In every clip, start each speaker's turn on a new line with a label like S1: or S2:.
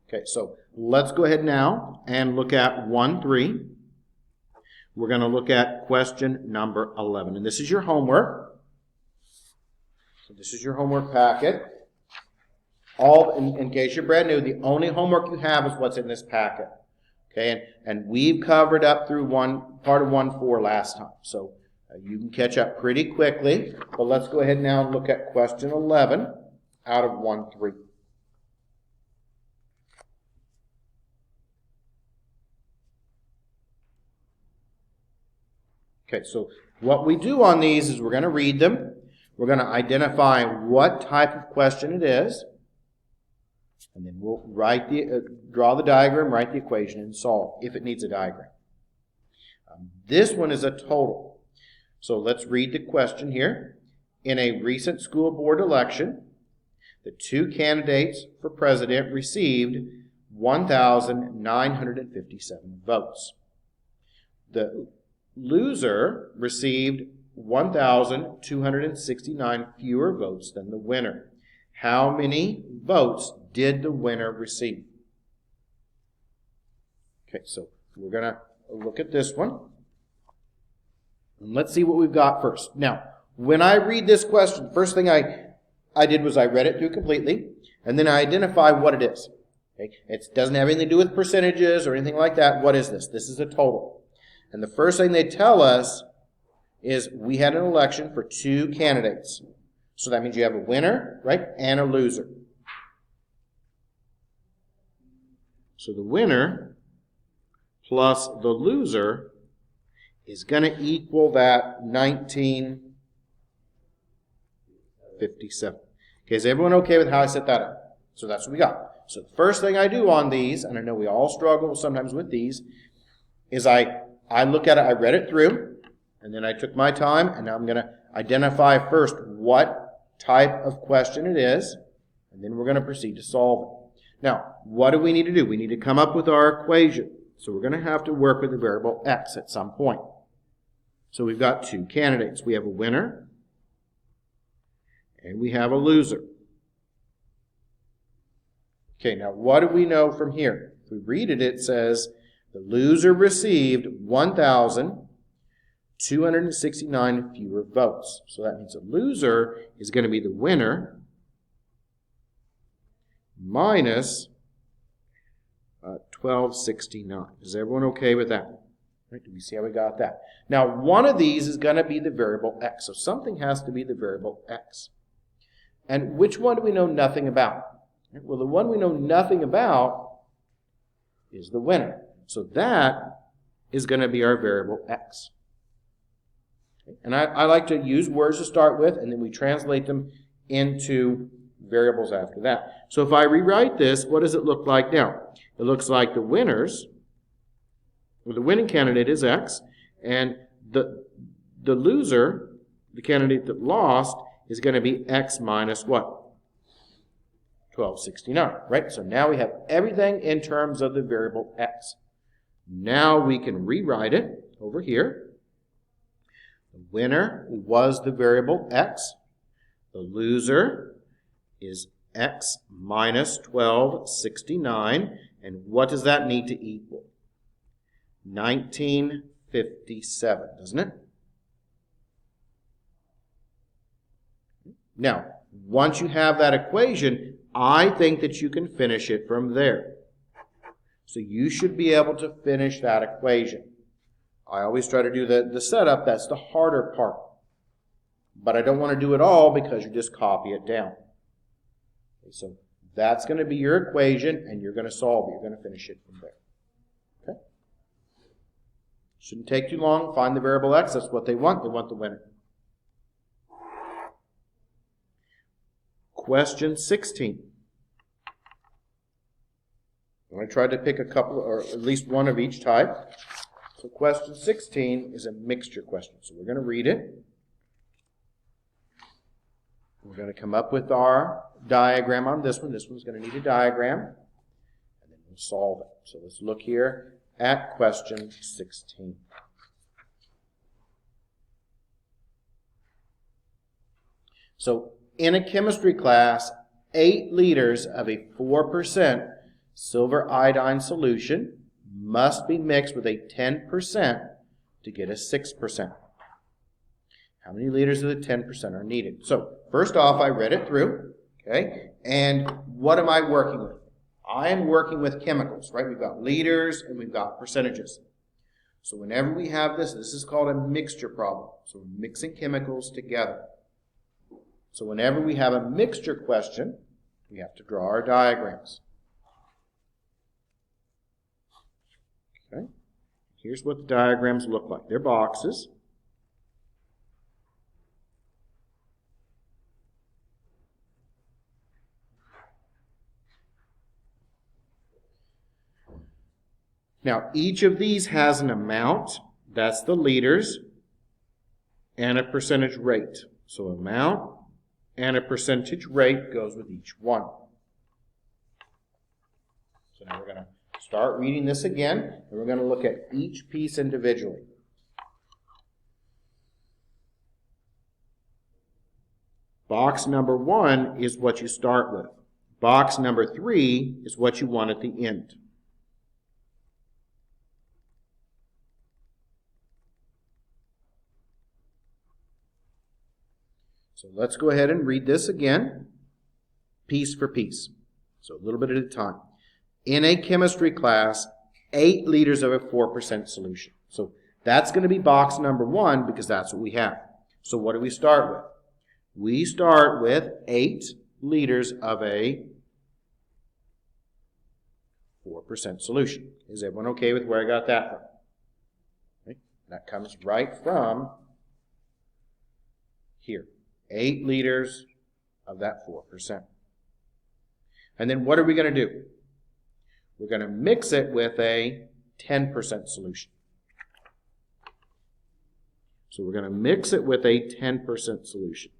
S1: Okay, so let's go ahead now and look at 1-3. We're going to look at question number 11. And this is your homework. So this is your homework packet. In case you're brand new, the only homework you have is what's in this packet. Okay, and we've covered up through part of 1-4 last time. So you can catch up pretty quickly. But let's go ahead now and look at question 11 out of 1-3. Okay, so what we do on these is we're going to read them. We're going to identify what type of question it is. And then we'll draw the diagram, write the equation, and solve if it needs a diagram. This one is a total. So let's read the question here. In a recent school board election, the two candidates for president received 1,957 votes. The loser received 1,269 fewer votes than the winner. How many votes did the winner receive? Okay, so we're going to look at this one. And let's see what we've got first. Now, when I read this question, first thing I did was I read it through completely, and then I identify what it is. Okay? It doesn't have anything to do with percentages or anything like that. What is this? This is a total. And the first thing they tell us is we had an election for two candidates. So that means you have a winner, right, and a loser. So the winner plus the loser is going to equal that 1957. Okay, is everyone okay with how I set that up? So that's what we got. So the first thing I do on these, and I know we all struggle sometimes with these, is I look at it, I read it through, and then I took my time, and now I'm going to identify first what type of question it is, and then we're going to proceed to solve it. Now, what do we need to do? We need to come up with our equation. So we're going to have to work with the variable x at some point. So we've got two candidates. We have a winner, and we have a loser. Okay, now what do we know from here? If we read it, it says the loser received 1,269 fewer votes. So that means the loser is going to be the winner minus 1,269. Is everyone okay with that? Right, do we see how we got that? Now, one of these is going to be the variable x. So something has to be the variable x. And which one do we know nothing about? Well, the one we know nothing about is the winner. So that is going to be our variable x. Okay? And I like to use words to start with, and then we translate them into variables after that. So if I rewrite this, what does it look like now? It looks like the winning candidate is x, and the loser, the candidate that lost, is going to be x minus what? 1,269, right? So now we have everything in terms of the variable x. Now we can rewrite it over here. The winner was the variable x. The loser is x minus 1,269. And what does that need to equal? 1957, doesn't it? Now, once you have that equation, I think that you can finish it from there. So you should be able to finish that equation. I always try to do the setup. That's the harder part. But I don't want to do it all because you just copy it down. Okay, so that's going to be your equation, and you're going to solve it. You're going to finish it from there. Okay? Shouldn't take too long. Find the variable x. That's what they want. They want the winner. Question 16. I'm going to try to pick a couple, or at least one of each type. So question 16 is a mixture question. So we're going to read it. We're going to come up with our diagram on this one. This one's going to need a diagram. And then we'll solve it. So let's look here at question 16. So in a chemistry class, 8 liters of a 4% silver iodine solution must be mixed with a 10% to get a 6%. How many liters of the 10% are needed? So first off, I read it through, okay? And what am I working with? I am working with chemicals, right? We've got liters and we've got percentages. So whenever we have this is called a mixture problem. So we're mixing chemicals together. So whenever we have a mixture question, we have to draw our diagrams. Okay? Here's what the diagrams look like. They're boxes. Now, each of these has an amount, that's the liters, and a percentage rate. So amount and a percentage rate goes with each one. So now we're going to start reading this again, and we're going to look at each piece individually. Box number 1 is what you start with. Box number 3 is what you want at the end. So let's go ahead and read this again, piece for piece. So a little bit at a time. In a chemistry class, 8 liters of a 4% solution. So that's going to be box number 1 because that's what we have. So what do we start with? We start with 8 liters of a 4% solution. Is everyone okay with where I got that from? Okay. That comes right from here. 8 liters of that 4%. And then what are we going to do? We're going to mix it with a 10% solution. So we're going to mix it with a 10% solution.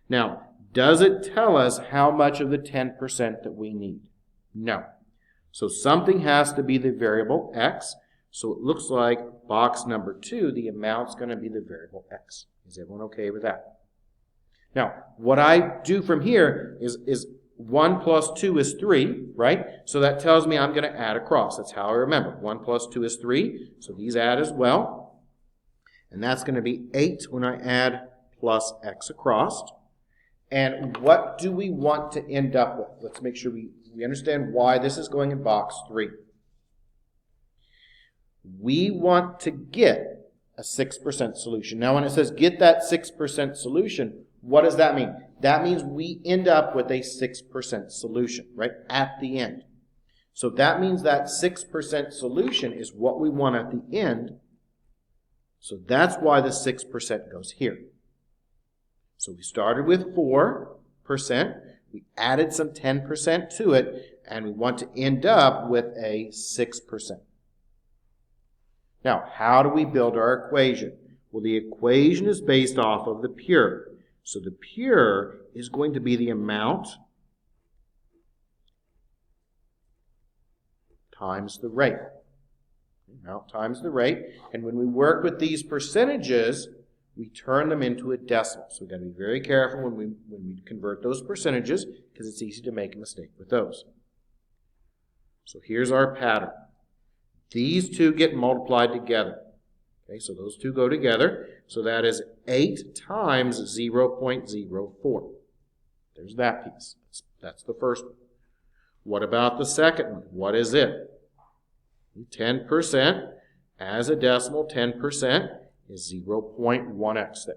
S1: Now, does it tell us how much of the 10% that we need? No. So something has to be the variable x. So it looks like box number 2, the amount's going to be the variable x. Is everyone okay with that? Now, what I do from here is 1 plus 2 is 3, right? So that tells me I'm going to add across. That's how I remember. 1 plus 2 is 3, so these add as well. And that's going to be 8 when I add plus x across. And what do we want to end up with? Let's make sure we understand why this is going in box 3. We want to get a 6% solution. Now, when it says get that 6% solution, what does that mean? That means we end up with a 6% solution, right, at the end. So that means that 6% solution is what we want at the end. So that's why the 6% goes here. So we started with 4%, we added some 10% to it, and we want to end up with a 6%. Now, how do we build our equation? Well, the equation is based off of the pure. So the pure is going to be the amount times the rate. Amount times the rate. And when we work with these percentages, we turn them into a decimal. So we've got to be very careful when we convert those percentages because it's easy to make a mistake with those. So here's our pattern. These two get multiplied together. Okay, so those two go together. So that is 8 times 0.04. There's that piece. That's the first one. What about the second one? What is it? 10% as a decimal, 10% is 0.1x there.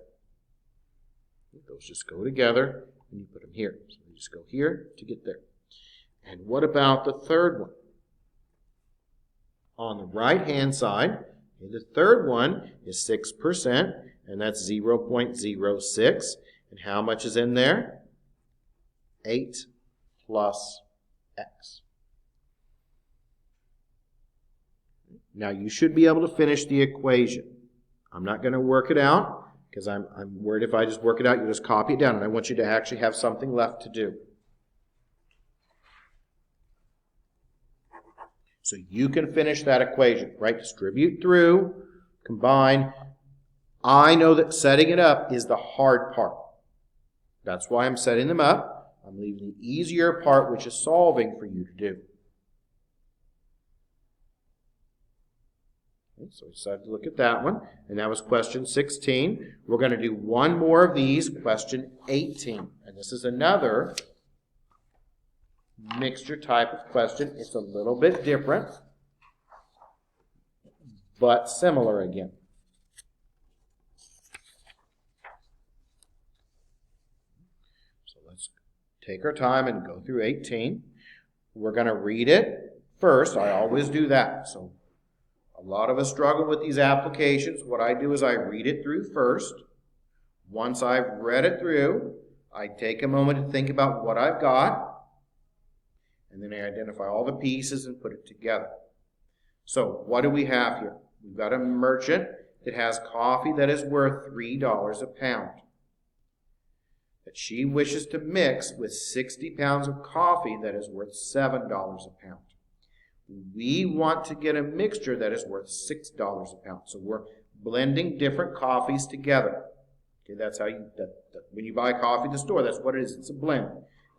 S1: Those just go together and you put them here. So you just go here to get there. And what about the third one? On the right-hand side, the third one is 6%, and that's 0.06. And how much is in there? 8 plus x. Now, you should be able to finish the equation. I'm not going to work it out because I'm worried if I just work it out, you'll just copy it down, and I want you to actually have something left to do. So you can finish that equation, right? Distribute through, combine. I know that setting it up is the hard part. That's why I'm setting them up. I'm leaving the easier part, which is solving, for you to do. Okay, so we decided to look at that one, and that was question 16. We're going to do one more of these, question 18. And this is another mixture type of question. It's a little bit different, but similar again. So let's take our time and go through 18. We're going to read it first. I always do that. So a lot of us struggle with these applications. What I do is I read it through first. Once I've read it through, I take a moment to think about what I've got, and then I identify all the pieces and put it together. So what do we have here? We've got a merchant that has coffee that is worth $3 a pound, that she wishes to mix with 60 pounds of coffee that is worth $7 a pound. We want to get a mixture that is worth $6 a pound. So we're blending different coffees together. Okay, that's how when you buy coffee at the store, that's what it is. It's a blend.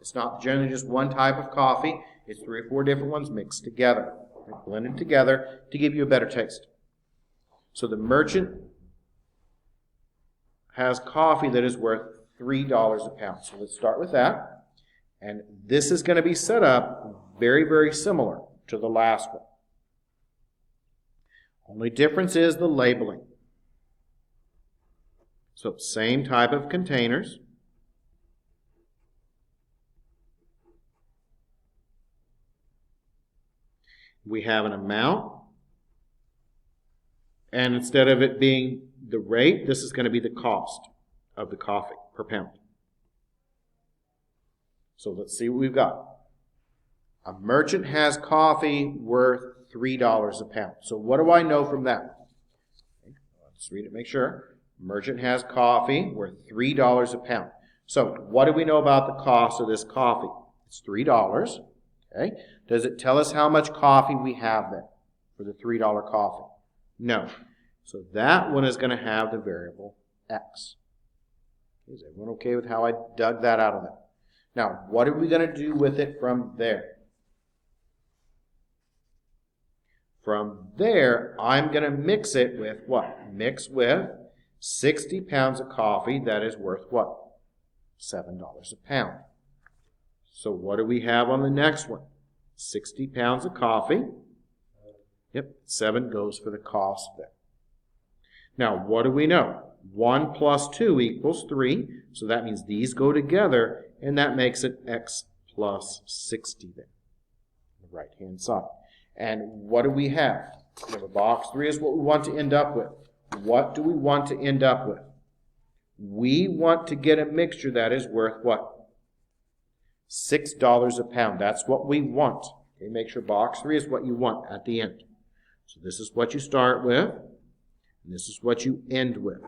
S1: It's not generally just one type of coffee. It's 3 or 4 different ones mixed together. Okay, blended together to give you a better taste. So the merchant has coffee that is worth $3 a pound. So let's start with that. And this is going to be set up very, very similar to the last one. Only difference is the labeling. So same type of containers. We have an amount, and instead of it being the rate, this is going to be the cost of the coffee per pound. So let's see what we've got. A merchant has coffee worth $3 a pound. So what do I know from that? Okay, let's read it, make sure. Merchant has coffee worth $3 a pound. So what do we know about the cost of this coffee? It's $3. Okay. Does it tell us how much coffee we have then for the $3 coffee? No. So that one is going to have the variable x. Is everyone okay with how I dug that out of that? Now, what are we going to do with it from there? From there, I'm going to mix it with what? Mix with 60 pounds of coffee that is worth what? $7 a pound. So what do we have on the next one? 60 pounds of coffee. Yep, 7 goes for the cost there. Now, what do we know? 1 plus 2 equals 3. So that means these go together, and that makes it x plus 60 there on the right-hand side. And what do we have? We have a box 3 is what we want to end up with. What do we want to end up with? We want to get a mixture that is worth what? $6 a pound. That's what we want. Okay, make sure box 3 is what you want at the end. So this is what you start with, and this is what you end with.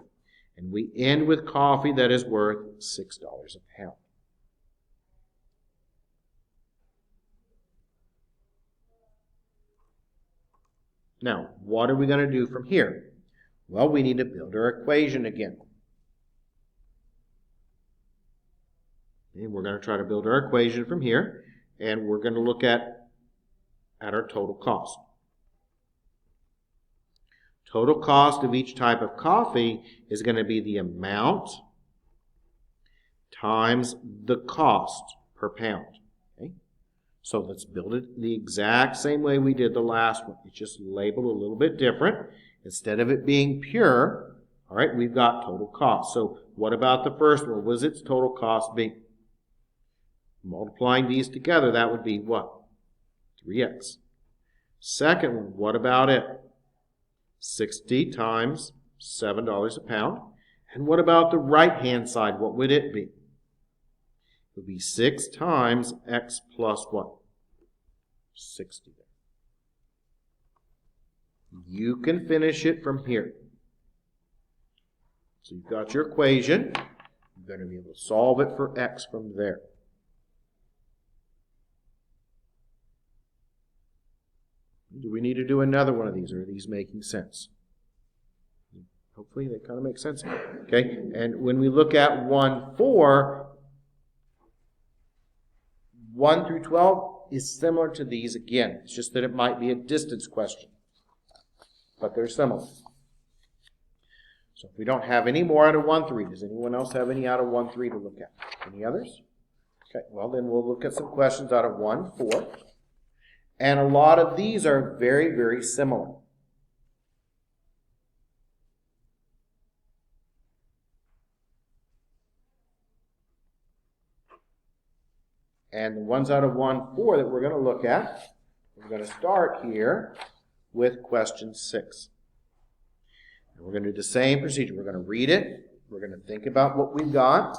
S1: And we end with coffee that is worth $6 a pound. Now, what are we going to do from here? Well, we need to build our equation again. And we're going to try to build our equation from here, and we're going to look at our total cost. Total cost of each type of coffee is going to be the amount times the cost per pound. Okay? So let's build it the exact same way we did the last one. It's just labeled a little bit different. Instead of it being pure, all right, we've got total cost. So what about the first one? What does its total cost be? Multiplying these together, that would be what? 3x. Second one, what about it? 60 times $7 a pound. And what about the right-hand side? What would it be? It would be 6 times x plus what? 60. You can finish it from here. So you've got your equation. You're going to be able to solve it for x from there. Do we need to do another one of these, or are these making sense? Hopefully they kind of make sense. Okay, and when we look at 1-4, 1 through 12 is similar to these again. It's just that it might be a distance question. but they're similar. So if we don't have any more out of 1-3, does anyone else have any out of 1-3 to look at? Any others? Okay, well then we'll look at some questions out of 1-4. And a lot of these are very, very similar. And the ones out of 1-4 that we're going to look at, we're going to start here with question 6. And we're going to do the same procedure. We're going to read it. We're going to think about what we've got.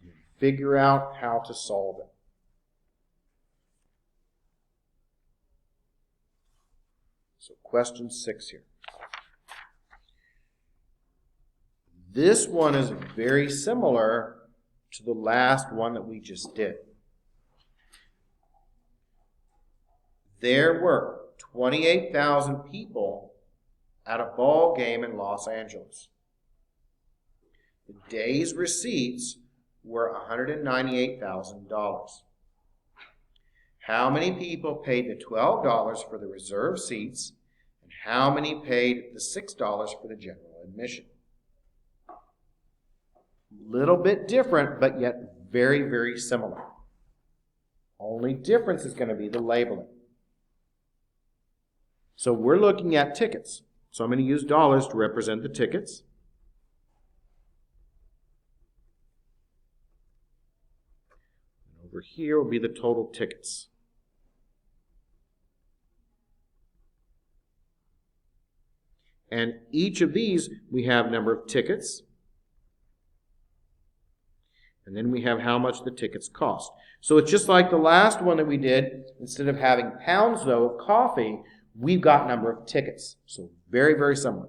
S1: And figure out how to solve it. So question 6 here. This one is very similar to the last one that we just did. There were 28,000 people at a ball game in Los Angeles. The day's receipts were $198,000. How many people paid the $12 for the reserved seats, and how many paid the $6 for the general admission? Little bit different, but yet very, very similar. Only difference is going to be the labeling. So we're looking at tickets. So I'm going to use dollars to represent the tickets. And over here will be the total tickets. And each of these, we have number of tickets. And then we have how much the tickets cost. So it's just like the last one that we did. Instead of having pounds, though, of coffee, we've got number of tickets. So very, very similar.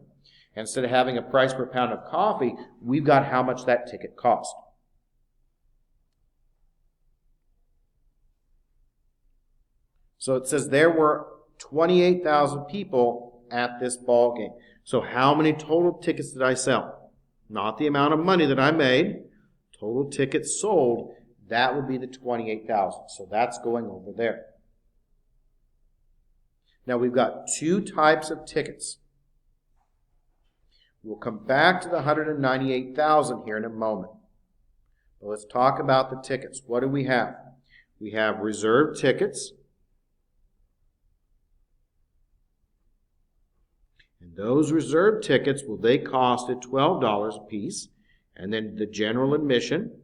S1: And instead of having a price per pound of coffee, we've got how much that ticket cost. So it says there were 28,000 people at this ball game. So how many total tickets did I sell? Not the amount of money that I made. Total tickets sold, that would be the 28,000. So that's going over there. Now we've got two types of tickets. We'll come back to the 198,000 here in a moment. But let's talk about the tickets. What do we have? We have reserved tickets. And those reserved tickets, well, they costed $12 a piece. And then the general admission.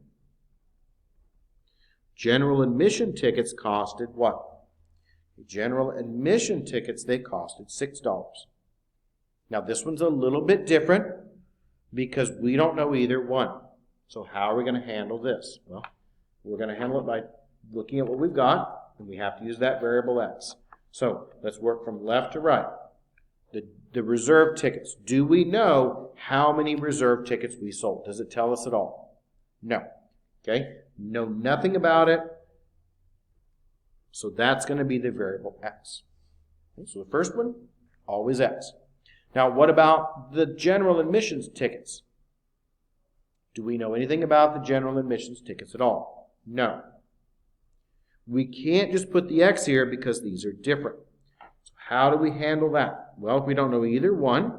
S1: General admission tickets costed what? The general admission tickets, they costed $6. Now this one's a little bit different because we don't know either one. So how are we going to handle this? Well, we're going to handle it by looking at what we've got, and we have to use that variable x. So let's work from left to right. The reserved tickets. Do we know how many reserved tickets we sold? Does it tell us at all? No. Okay? Know nothing about it. So that's going to be the variable x. Okay, so the first one, always x. Now what about the general admissions tickets? Do we know anything about the general admissions tickets at all? No. We can't just put the x here because these are different. So how do we handle that? Well, if we don't know either one,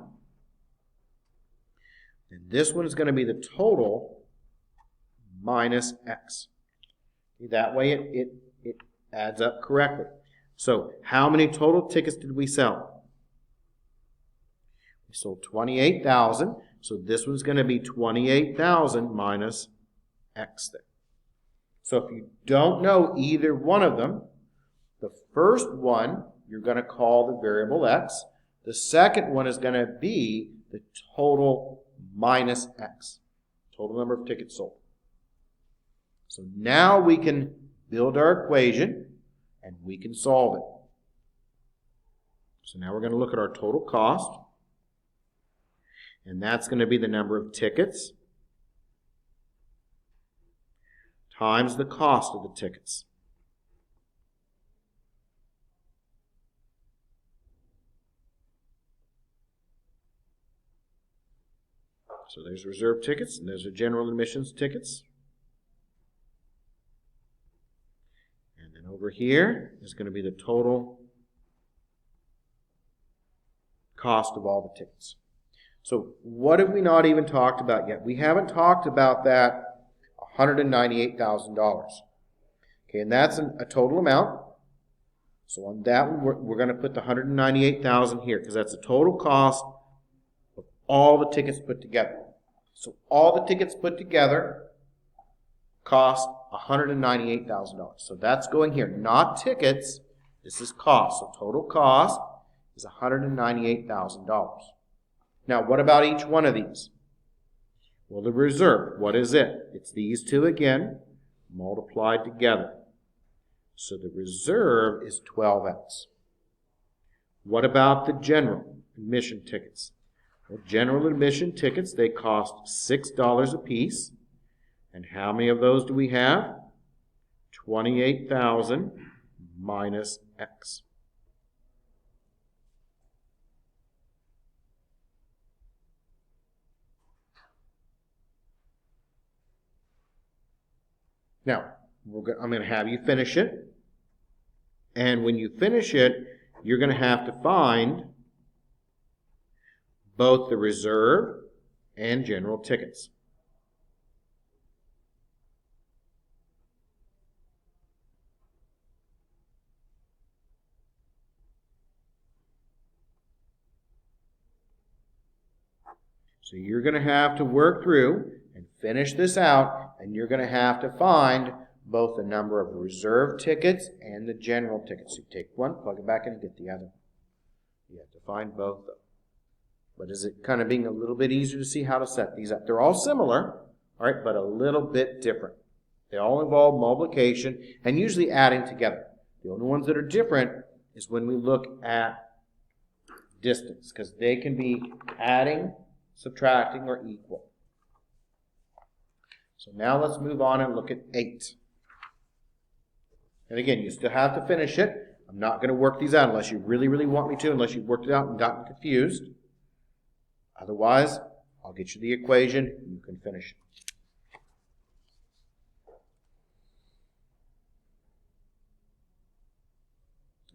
S1: then this one is going to be the total minus x. That way it adds up correctly. So how many total tickets did we sell? We sold 28,000. So this one's going to be 28,000 minus x there. So if you don't know either one of them, the first one you're going to call the variable x. The second one is going to be the total minus x. Total number of tickets sold. So now we can build our equation and we can solve it. So now we're going to look at our total cost. And that's going to be the number of tickets times the cost of the tickets. So there's reserved tickets, and there's the general admissions tickets. And then over here is going to be the total cost of all the tickets. So what have we not even talked about yet? We haven't talked about that $198,000. Okay, and that's a total amount. So on that one, we're going to put the $198,000 here because that's the total cost of all the tickets put together. So all the tickets put together cost $198,000. So that's going here, not tickets. This is cost. So total cost is $198,000. Now, what about each one of these? Well, the reserve, what is it? It's these two again, multiplied together. So the reserve is 12x. What about the general admission tickets? Well, general admission tickets, they cost $6 a piece. And how many of those do we have? 28,000 minus x. Now, I'm going to have you finish it. And when you finish it, you're going to have to find both the reserve and general tickets. So you're going to have to work through and finish this out, and you're going to have to find both the number of reserve tickets and the general tickets. You take one, plug it back in, and get the other. You have to find both of them. But is it kind of being a little bit easier to see how to set these up? They're all similar, all right, but a little bit different. They all involve multiplication and usually adding together. The only ones that are different is when we look at distance, because they can be adding, subtracting, or equal. So now let's move on and look at 8. And again, you still have to finish it. I'm not going to work these out unless you really, really want me to, unless you've worked it out and gotten confused. Otherwise, I'll get you the equation and you can finish it.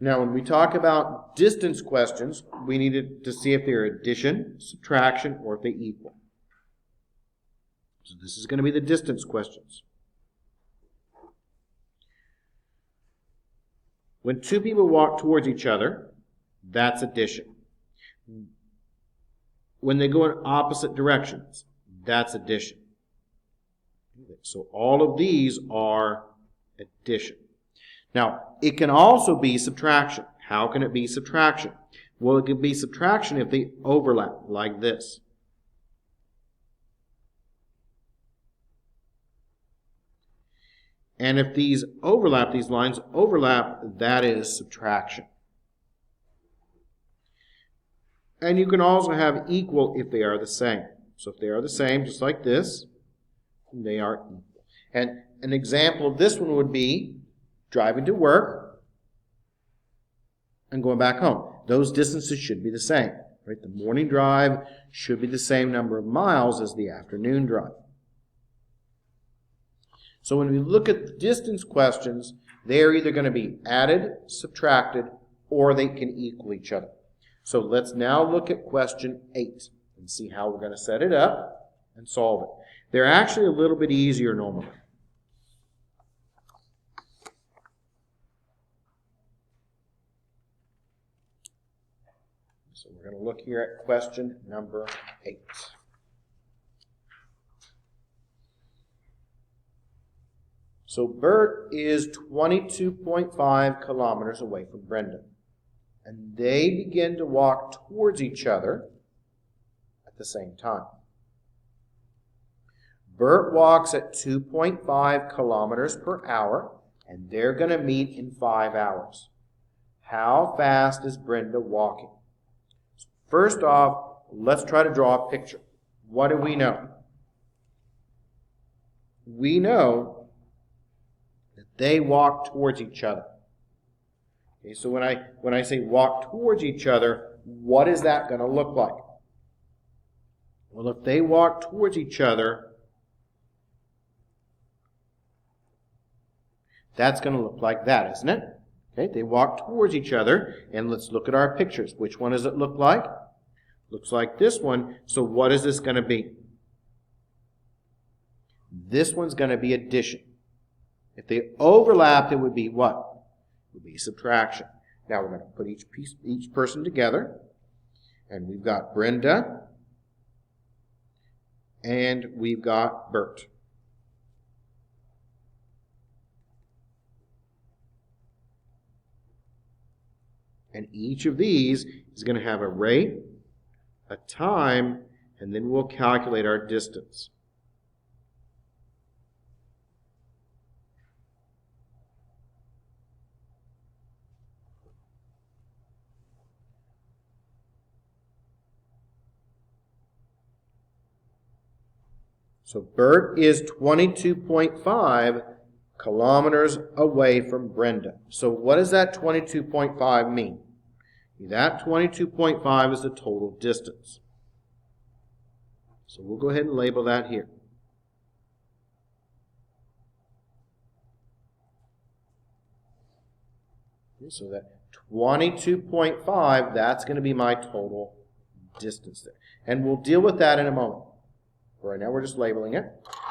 S1: Now, when we talk about distance questions, we need to see if they're addition, subtraction, or if they equal. So this is going to be the distance questions. When two people walk towards each other, that's addition. When they go in opposite directions, that's addition. So all of these are addition. Now, it can also be subtraction. How can it be subtraction? Well, it can be subtraction if they overlap, like this. And if these overlap, these lines overlap, that is subtraction. And you can also have equal if they are the same. So if they are the same, just like this, they are equal. And an example of this one would be driving to work and going back home. Those distances should be the same. Right? The morning drive should be the same number of miles as the afternoon drive. So when we look at the distance questions, they're either going to be added, subtracted, or they can equal each other. So let's now look at question 8 and see how we're going to set it up and solve it. They're actually a little bit easier normally. So we're going to look here at question number 8. So Bert is 22.5 kilometers away from Brenda. And they begin to walk towards each other at the same time. Bert walks at 2.5 kilometers per hour, and they're going to meet in 5 hours. How fast is Brenda walking? So first off, let's try to draw a picture. What do we know? We know that they walk towards each other. Okay, so when I say walk towards each other, what is that going to look like? Well, if they walk towards each other, that's going to look like that, isn't it? Okay, they walk towards each other, and let's look at our pictures. Which one does it look like? Looks like this one. So what is this going to be? This one's going to be addition. If they overlapped, it would be what? It would be subtraction. Now we're going to put each person together. And we've got Brenda. And we've got Bert. And each of these is going to have a rate, a time, and then we'll calculate our distance. So Bert is 22.5 kilometers away from Brenda. So what does that 22.5 mean? That 22.5 is the total distance. So we'll go ahead and label that here. Okay, so that 22.5, that's going to be my total distance there. And we'll deal with that in a moment. For right now, we're just labeling it.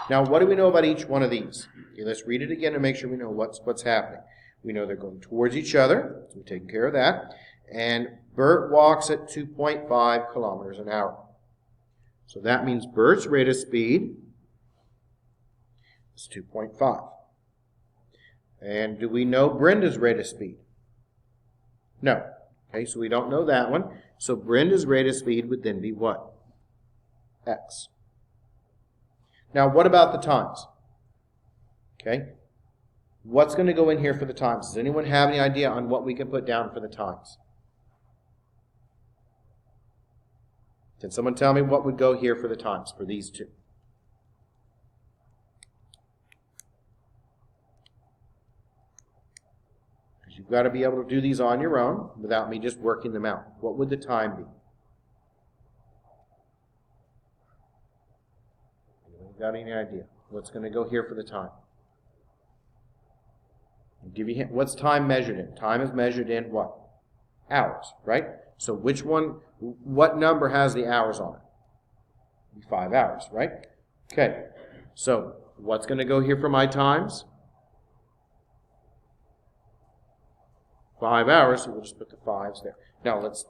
S1: Now, what do we know about each one of these? Okay, let's read it again and make sure we know what's happening. We know they're going towards each other, so we're taking care of that. And Bert walks at 2.5 kilometers an hour. So that means Bert's rate of speed is 2.5. And do we know Brenda's rate of speed? No. Okay, so we don't know that one. So Brenda's rate of speed would then be what? X. Now, what about the times? Okay. What's going to go in here for the times? Does anyone have any idea on what we can put down for the times? Can someone tell me what would go here for the times for these two? Because you've got to be able to do these on your own without me just working them out. What would the time be? Got any idea what's going to go here for the time? I'll give you a hint. What's time measured in? Time is measured in what? Hours, right? So which one, what number has the hours on it? 5 hours, right? Okay, so what's going to go here for my times? 5 hours, so we'll just put the 5s there. Now let's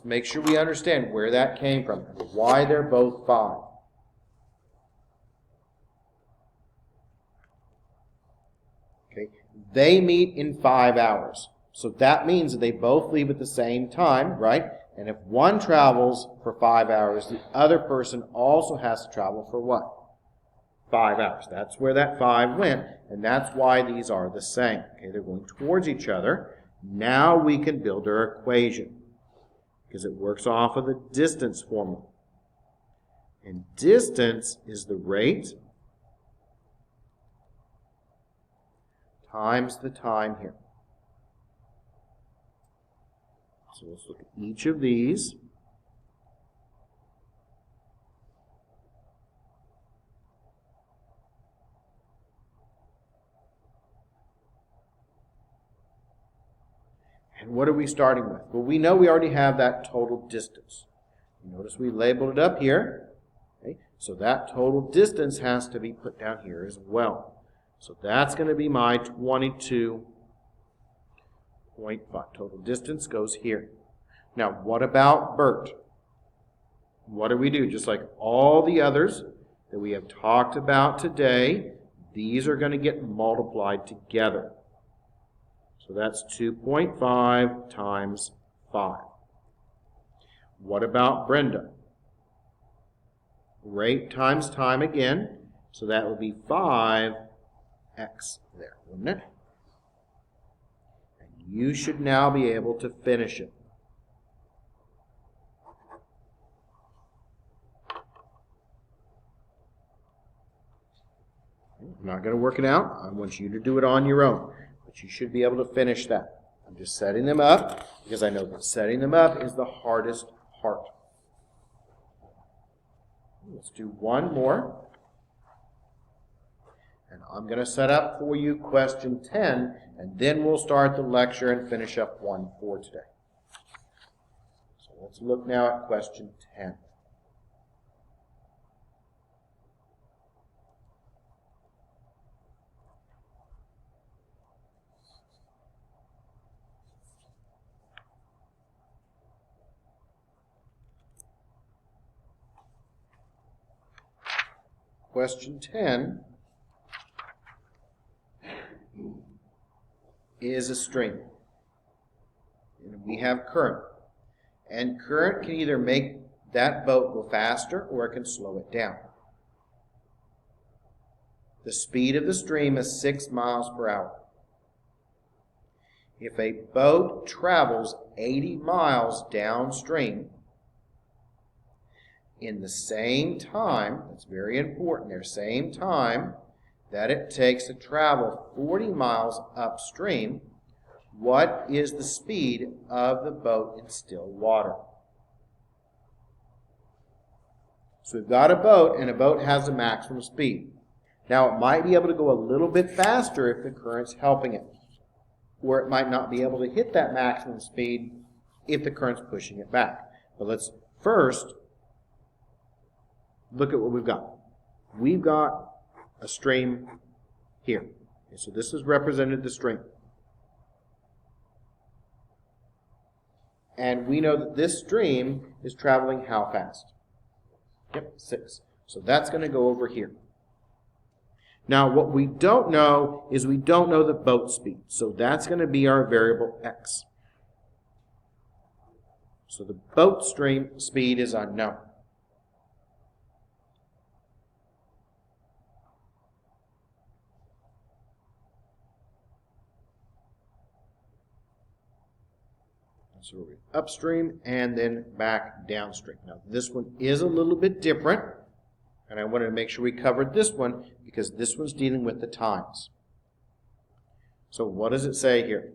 S1: make sure we understand where that came from, why they're both 5. They meet in 5 hours. So that means that they both leave at the same time, right? And if one travels for 5 hours, the other person also has to travel for what? 5 hours. That's where that 5 went, and that's why these are the same. Okay, they're going towards each other. Now we can build our equation because it works off of the distance formula. And distance is the rate times the time here. So let's look at each of these. And what are we starting with? Well, we know we already have that total distance. You notice we labeled it up here. Okay? So that total distance has to be put down here as well. So that's going to be my 22.5. Total distance goes here. Now, what about Bert? What do we do? Just like all the others that we have talked about today, these are going to get multiplied together. So that's 2.5 times 5. What about Brenda? Rate times time again. So that would be 5x there, wouldn't it? And you should now be able to finish it. I'm not going to work it out. I want you to do it on your own. But you should be able to finish that. I'm just setting them up because I know that setting them up is the hardest part. Let's do one more. And I'm going to set up for you question 10, and then we'll start the lecture and finish up 1 for today. So Let's look now at question 10. Question 10 is a stream. And we have current. And current can either make that boat go faster or it can slow it down. The speed of the stream is 6 miles per hour. If a boat travels 80 miles downstream, in the same time, that's very important there, same time that it takes to travel 40 miles upstream, what is the speed of the boat in still water? So we've got a boat, and a boat has a maximum speed. Now, it might be able to go a little bit faster if the current's helping it, or it might not be able to hit that maximum speed if the current's pushing it back. But let's first look at what we've got. We've got a stream here. Okay, so this is represented the stream. And we know that this stream is traveling how fast? Yep, 6. So that's going to go over here. Now, what we don't know is we don't know the boat speed. So that's going to be our variable x. So the boat stream speed is unknown. So we're upstream and then back downstream. Now this one is a little bit different, and I wanted to make sure we covered this one because this one's dealing with the times. So what does it say here?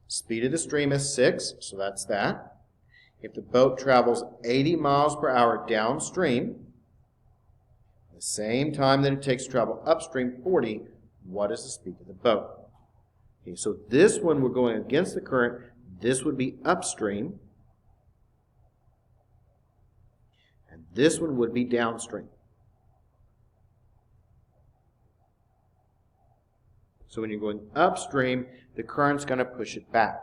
S1: Speed of the stream is 6, so that's that. If the boat travels 80 miles per hour downstream, the same time that it takes to travel upstream, 40, what is the speed of the boat? Okay, so this one we're going against the current. This would be upstream, and this one would be downstream. So when you're going upstream, the current's going to push it back.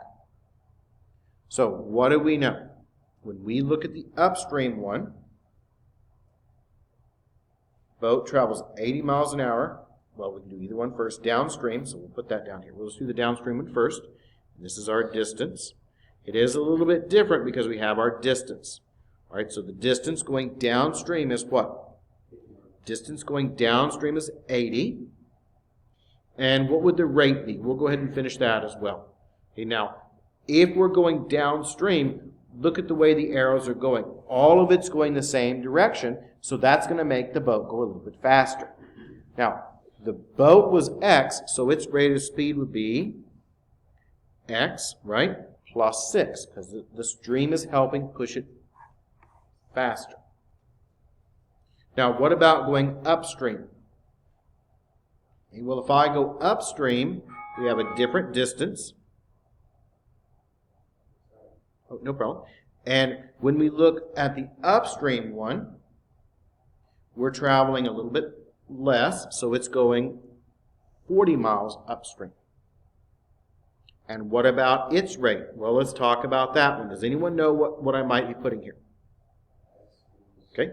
S1: So what do we know? When we look at the upstream one, boat travels 80 miles an hour. Well, we can do either one first. Downstream, so we'll put that down here. We'll just do the downstream one first. This is our distance. It is a little bit different because we have our distance. All right, so the distance going downstream is what? Distance going downstream is 80. And what would the rate be? We'll go ahead and finish that as well. Okay, now, if we're going downstream, look at the way the arrows are going. All of it's going the same direction, so that's going to make the boat go a little bit faster. Now, the boat was x, so its rate of speed would be x, right, plus 6, because the stream is helping push it faster. Now, what about going upstream? Okay, well, if I go upstream, we have a different distance. Oh, no problem. And when we look at the upstream one, we're traveling a little bit less, so it's going 40 miles upstream. And what about its rate? Well, let's talk about that one. Does anyone know what I might be putting here? Okay.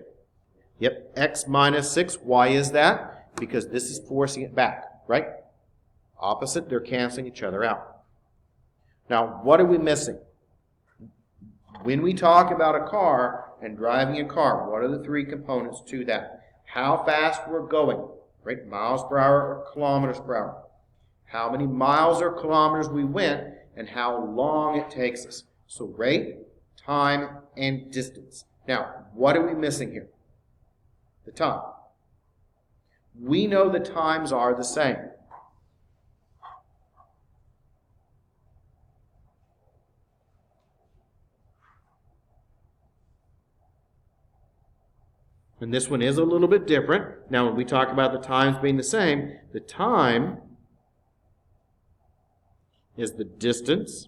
S1: Yep, x minus 6. Why is that? Because this is forcing it back, right? Opposite, they're canceling each other out. Now, what are we missing? When we talk about a car and driving a car, what are the 3 components to that? How fast we're going, right? Miles per hour or kilometers per hour. How many miles or kilometers we went, and how long it takes us. So rate, time, and distance. Now, what are we missing here? The time. We know the times are the same. And this one is a little bit different. Now, when we talk about the times being the same, the time is the distance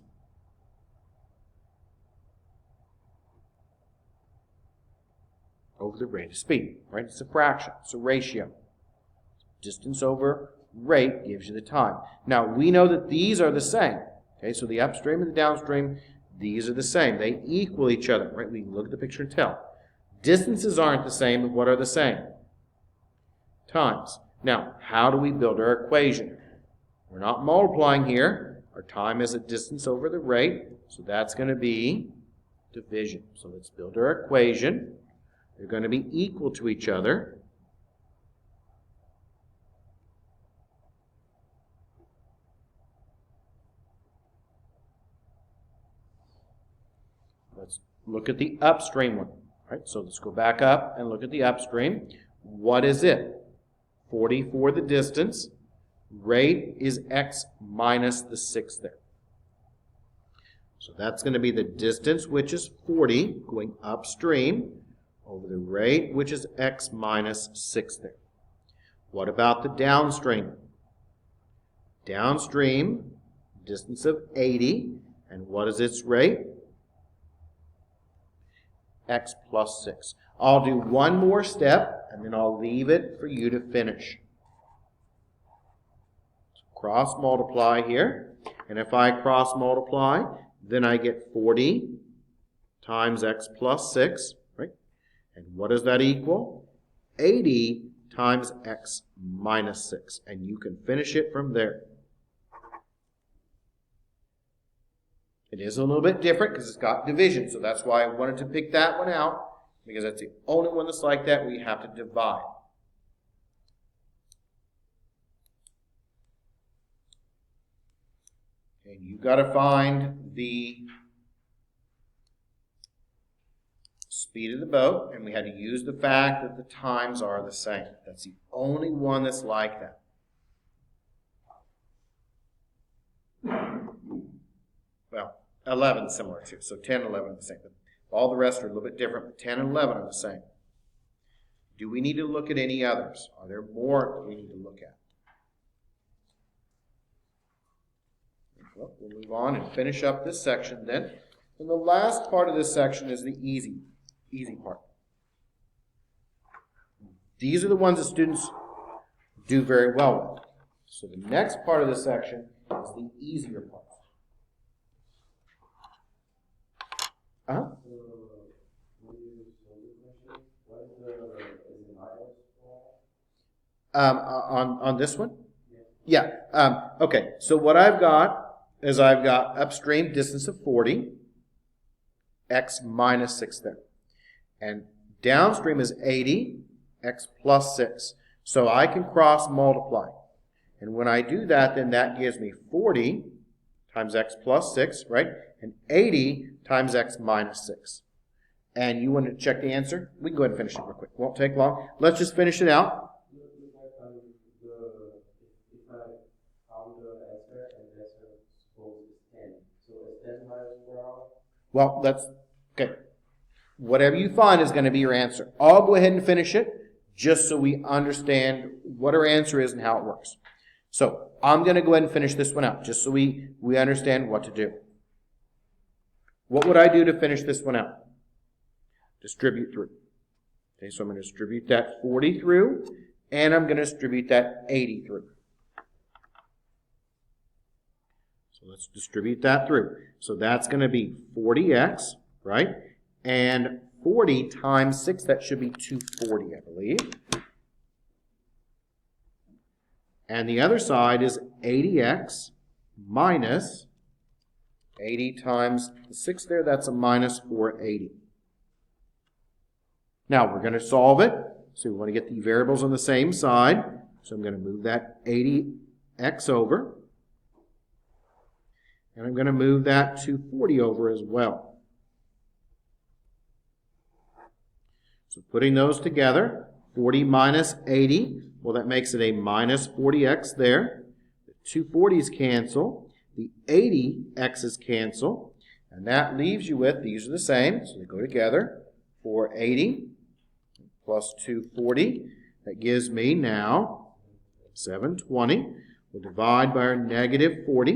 S1: over the rate of speed, right? It's a fraction, it's a ratio. Distance over rate gives you the time. Now, we know that these are the same. Okay, so the upstream and the downstream, these are the same. They equal each other, right? We can look at the picture and tell. Distances aren't the same, but what are the same? Times. Now, how do we build our equation? We're not multiplying here. Our time is a distance over the rate, so that's going to be division. So let's build our equation. They're going to be equal to each other. Let's look at the upstream one. Right? So let's go back up and look at the upstream. What is it? 40 for the distance. Rate is x minus the 6 there. So that's going to be the distance, which is 40, going upstream, over the rate, which is x minus 6 there. What about the downstream? Downstream, distance of 80, and what is its rate? X plus 6. I'll do one more step, and then I'll leave it for you to finish. So cross multiply here, and if I cross multiply, then I get 40 times x plus 6, right? And what does that equal? 80 times x minus 6, and you can finish it from there. It is a little bit different because it's got division, so that's why I wanted to pick that one out, because that's the only one that's like that. We have to divide. And you've got to find the speed of the boat, and we had to use the fact that the times are the same. That's the only one that's like that. Well, 11 is similar too, so 10 and 11 are the same. But all the rest are a little bit different, but 10 and 11 are the same. Do we need to look at any others? Are there more that we need to look at? Well, we'll move on and finish up this section then. And the last part of this section is the easy part. These are the ones that students do very well with. So the next part of this section is the easier part. On this one? Yeah. Okay, so what I've got is I've got upstream distance of 40, x minus 6 there. And downstream is 80, x plus 6. So I can cross multiply. And when I do that, then that gives me 40 times x plus 6, right? And 80 times x minus 6. And you want to check the answer? We can go ahead and finish it real quick. Won't take long. Let's just finish it out. Well, that's okay. Whatever you find is going to be your answer. I'll go ahead and finish it just so we understand what our answer is and how it works. So I'm going to go ahead and finish this one out just so we understand what to do. What would I do to finish this one out? Distribute through. Okay, so I'm going to distribute that 40 through, and I'm going to distribute that 80 through. So let's distribute that through. So that's going to be 40x, right? And 40 times 6, that should be 240, I believe. And the other side is 80x minus 80 times the 6 there, that's a minus 480. Now we're going to solve it. So we want to get the variables on the same side. So I'm going to move that 80x over. And I'm going to move that 240 over as well. So putting those together, 40 minus 80, well, that makes it a minus 40x there. The 240's cancel. The 80x's cancel. And that leaves you with, these are the same, so they go together. 480 plus 240. That gives me now 720. We'll divide by our negative 40.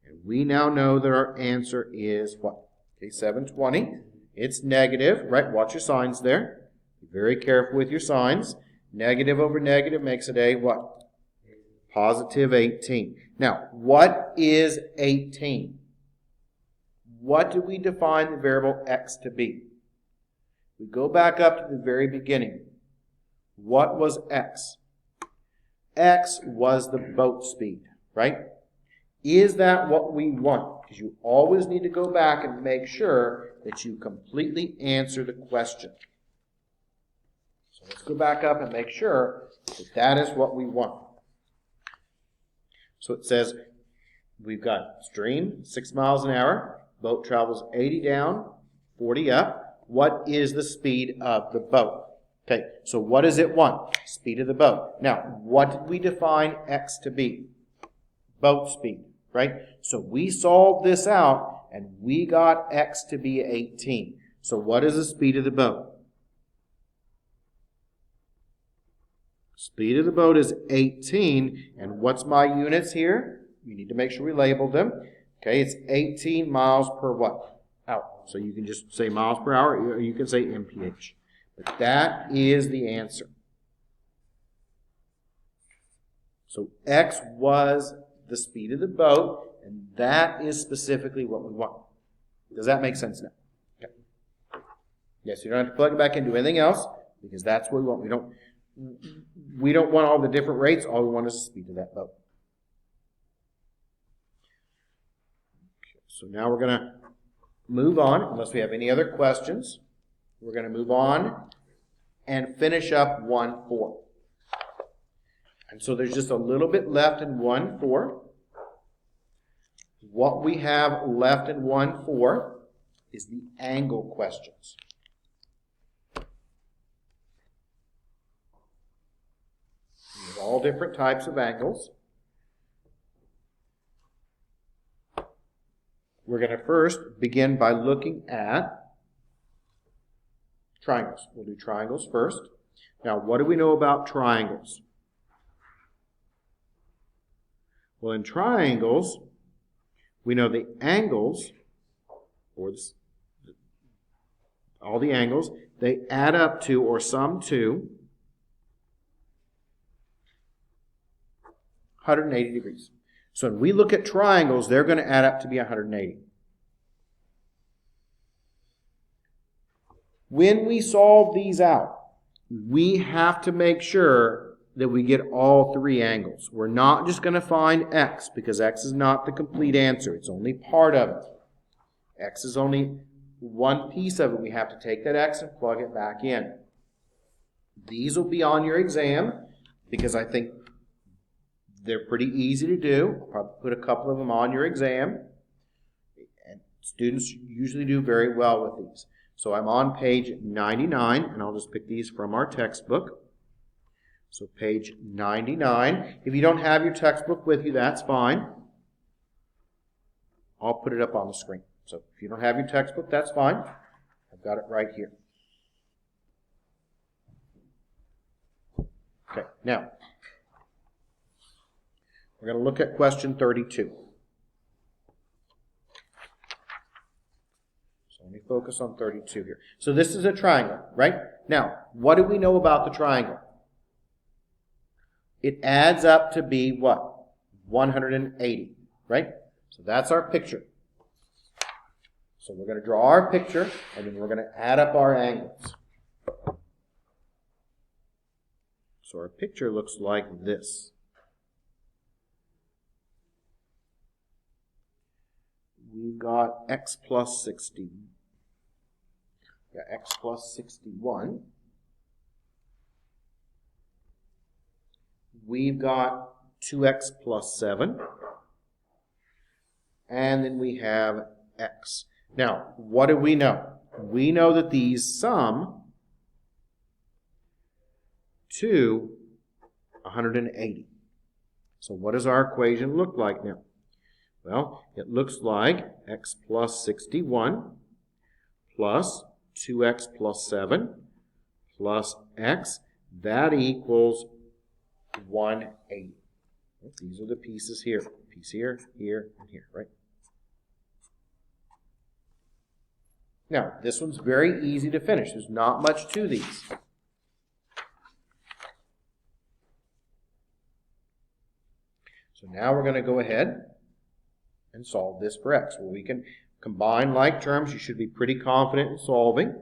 S1: And we now know that our answer is what? Okay, 720 It's negative, right? Watch your signs there. Be very careful with your signs. Negative over negative makes it a what? Positive 18. Now, what is 18? What do we define the variable x to be? We go back up to the very beginning. What was x? X was the boat speed, right? Is that what we want? Because you always need to go back and make sure that you completely answer the question. So let's go back up and make sure that that is what we want. So it says we've got stream, 6 miles an hour. Boat travels 80 down, 40 up. What is the speed of the boat? Okay, so what does it want? Speed of the boat. Now, what did we define x to be? Boat speed, right? So we solved this out, and we got x to be 18. So what is the speed of the boat? Speed of the boat is 18, and what's my units here? We need to make sure we label them. Okay, it's 18 miles per what? Hour. So you can just say miles per hour, or you can say mph. But that is the answer. So x was the speed of the boat, and that is specifically what we want. Does that make sense now? Okay. Yes, you don't have to plug it back into anything else, because that's what we want. We don't want all the different rates. All we want is the speed of that boat. Okay, so now we're going to move on, unless we have any other questions. We're going to move on and finish up 1-4. And so there's just a little bit left in 1-4. What we have left in 1-4 is the angle questions. We have all different types of angles. We're going to first begin by looking at triangles. We'll do triangles first. Now, what do we know about triangles? Well, in triangles, we know the angles, or all the angles, they add up to or sum to 180 degrees. So when we look at triangles, they're going to add up to be 180. When we solve these out, we have to make sure that we get all three angles. We're not just going to find x, because x is not the complete answer. It's only part of it. X is only one piece of it. We have to take that x and plug it back in. These will be on your exam, because I think they're pretty easy to do. I'll probably put a couple of them on your exam. And students usually do very well with these. So I'm on page 99, and I'll just pick these from our textbook. So page 99. If you don't have your textbook with you, that's fine. I'll put it up on the screen. So if you don't have your textbook, that's fine. I've got it right here. Okay, now, we're going to look at question 32. So let me focus on 32 here. So this is a triangle, right? Now, what do we know about the triangle? It adds up to be what? 180, right? So that's our picture. So we're going to draw our picture, and then we're going to add up our angles. So our picture looks like this. We've got x plus 60. Yeah, x plus 61. We've got 2x plus 7. And then we have x. Now, what do we know? We know that these sum to 180. So what does our equation look like now? Well, it looks like x plus 61 plus 2x plus 7 plus x. That equals 180. These are the pieces here. Piece here, here, and here, right? Now, this one's very easy to finish. There's not much to these. So now we're going to go ahead and solve this for x. Well, we can combine like terms. You should be pretty confident in solving.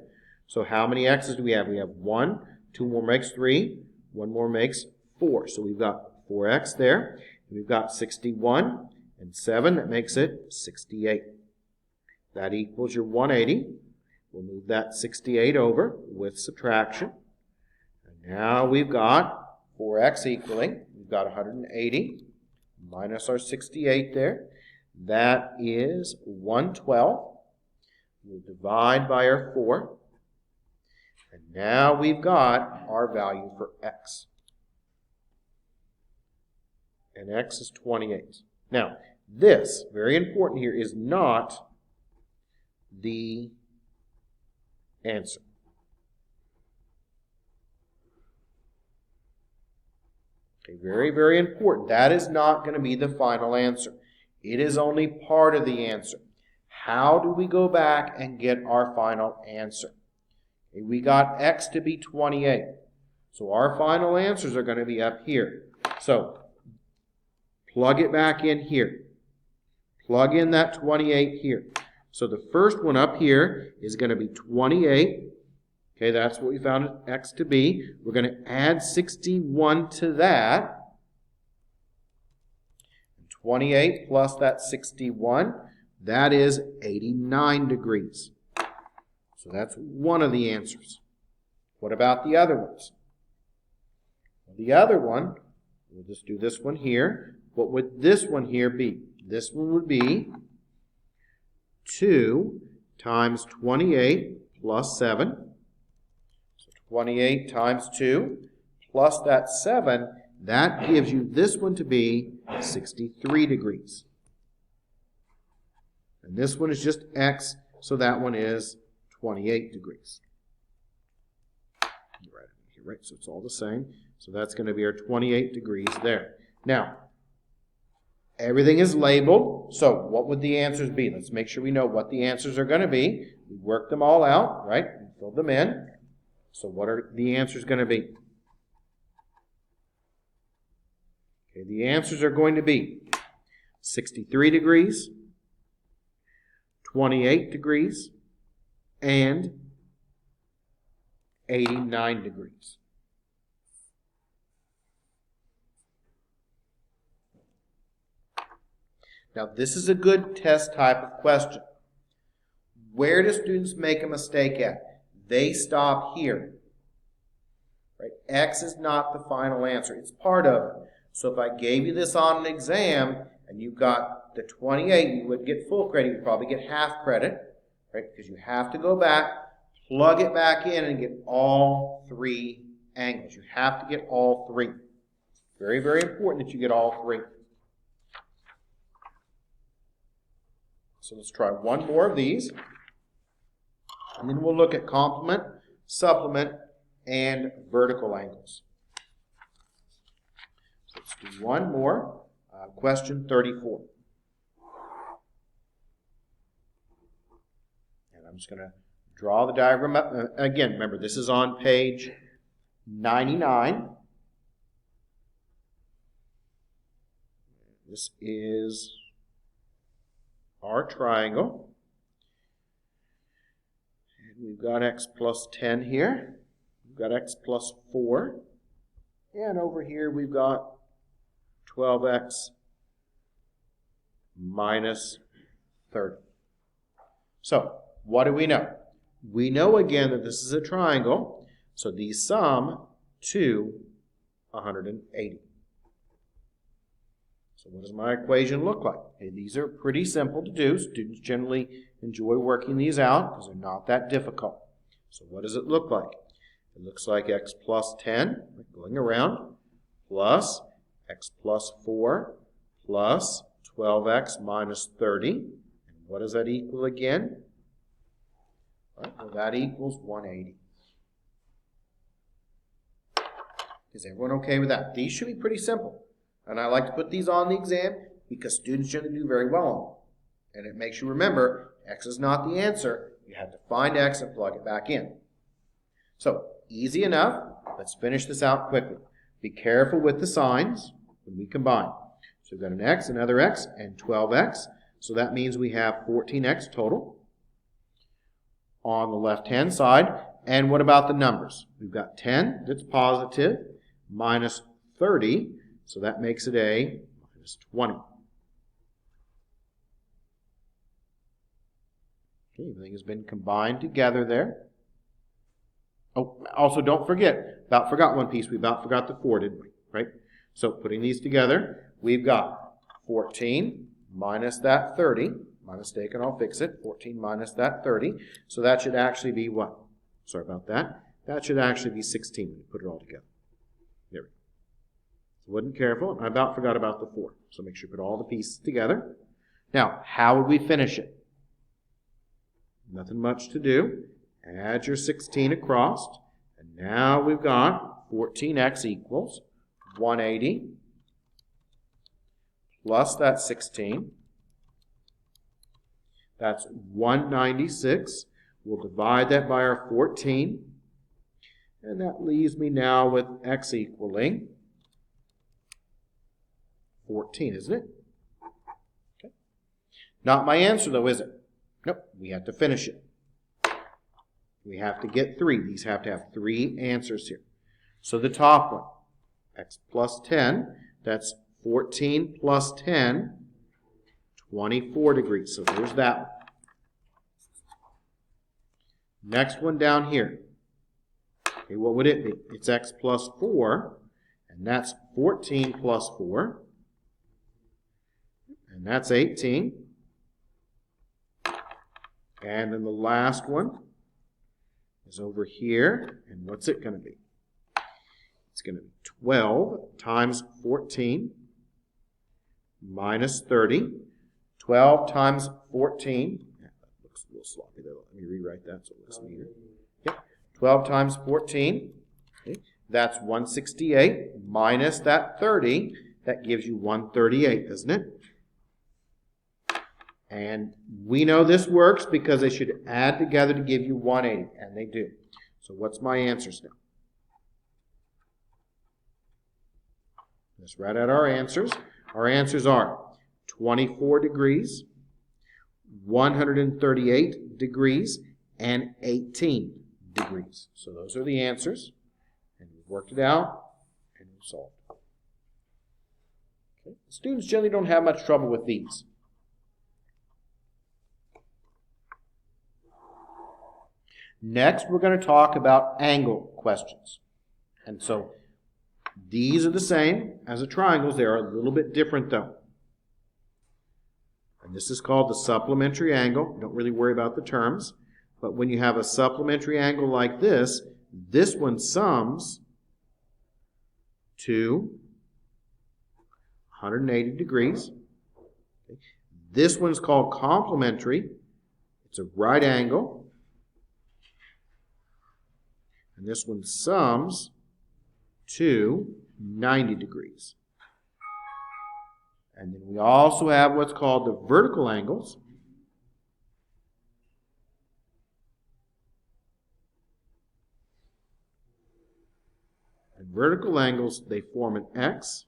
S1: So how many x's do we have? We have 1, 2 more makes 3, 1 more makes 4. So we've got 4x there. We've got 61 and 7. That makes it 68. That equals your 180. We'll move that 68 over with subtraction. And now we've got 4x equaling. We've got 180 minus our 68 there. That is 112. We'll divide by our 4. And now we've got our value for x. And x is 28. Now, this, very important here, is not the answer. Okay, very, very important. That is not going to be the final answer. It is only part of the answer. How do we go back and get our final answer? Okay, we got x to be 28. So our final answers are going to be up here. So plug it back in here. Plug in that 28 here. So the first one up here is going to be 28. Okay, that's what we found x to be. We're going to add 61 to that. 28 plus that 61, that is 89 degrees. So that's one of the answers. What about the other ones? The other one, we'll just do this one here. What would this one here be? This one would be 2 times 28 plus 7. So 28 times 2 plus that 7, that gives you this one to be 63 degrees. And this one is just x, so that one is 28 degrees. Right, so it's all the same. So that's going to be our 28 degrees there. Now, everything is labeled, so what would the answers be? Let's make sure we know what the answers are going to be. We worked them all out, right? We filled them in. So what are the answers going to be? Okay, the answers are going to be 63 degrees, 28 degrees, and 89 degrees. Now, this is a good test type of question. Where do students make a mistake at? They stop here. Right? X is not the final answer. It's part of it. So if I gave you this on an exam and you got the 28, you would get full credit. You'd probably get half credit, right? Because you have to go back, plug it back in, and get all 3 angles. You have to get all 3. Very, very important that you get all 3. So let's try one more of these. And then we'll look at complement, supplement, and vertical angles. So let's do one more. Question 34. And I'm just going to draw the diagram up. Again, remember, this is on page 99. This is our triangle. And we've got x plus 10 here. We've got x plus 4. And over here we've got 12x minus 30. So, what do we know? We know again that this is a triangle, so these sum to 180. So what does my equation look like? Okay, these are pretty simple to do. Students generally enjoy working these out because they're not that difficult. So what does it look like? It looks like x plus 10, going around, plus x plus 4, plus 12x minus 30. And what does that equal again? Right, well, that equals 180. Is everyone okay with that? These should be pretty simple. And I like to put these on the exam because students generally do very well on them. And it makes you remember, x is not the answer. You have to find x and plug it back in. So, easy enough. Let's finish this out quickly. Be careful with the signs when we combine. So we've got an x, another x, and 12x. So that means we have 14x total on the left-hand side. And what about the numbers? We've got 10 that's positive, minus 30. So that makes it a minus 20. Okay, everything has been combined together there. Oh, also don't forget, forgot one piece. We about forgot the 4, didn't we? Right? So putting these together, we've got 14 minus that 30. My mistake, and I'll fix it. 14 minus that 30. So that should actually be what? Sorry about that. That should actually be 16 when you put it all together. There we go. So wasn't careful. I about forgot about the 4. So make sure you put all the pieces together. Now, how would we finish it? Nothing much to do. Add your 16 across. And now we've got 14x equals 180 plus that 16. That's 196. We'll divide that by our 14. And that leaves me now with x equaling 14, isn't it? Okay. Not my answer, though, is it? Nope. We have to finish it. We have to get 3. These have to have 3 answers here. So the top one, x plus 10, that's 14 plus 10, 24 degrees. So there's that one. Next one down here. Okay, what would it be? It's x plus 4, and that's 14 plus 4, and that's 18. And then the last one is over here, and what's it going to be? It's going to be 12 times 14 minus 30. 12 times 14. Yeah, that looks a little sloppy there. Let me rewrite that so it looks neater. Yep. 12 times 14. Okay. That's 168 minus that 30. That gives you 138, doesn't it? And we know this works because they should add together to give you 180, and they do. So what's my answers now? Let's write out our answers. Our answers are 24 degrees, 138 degrees, and 18 degrees. So those are the answers. And we've worked it out, and we've solved it. Okay. Students generally don't have much trouble with these. Next, we're going to talk about angle questions. And so these are the same as the triangles. They are a little bit different, though. And this is called the supplementary angle. Don't really worry about the terms. But when you have a supplementary angle like this one sums to 180 degrees. Okay. This one's called complementary. It's a right angle. And this one sums to 90 degrees. And then we also have what's called the vertical angles. And vertical angles, they form an X.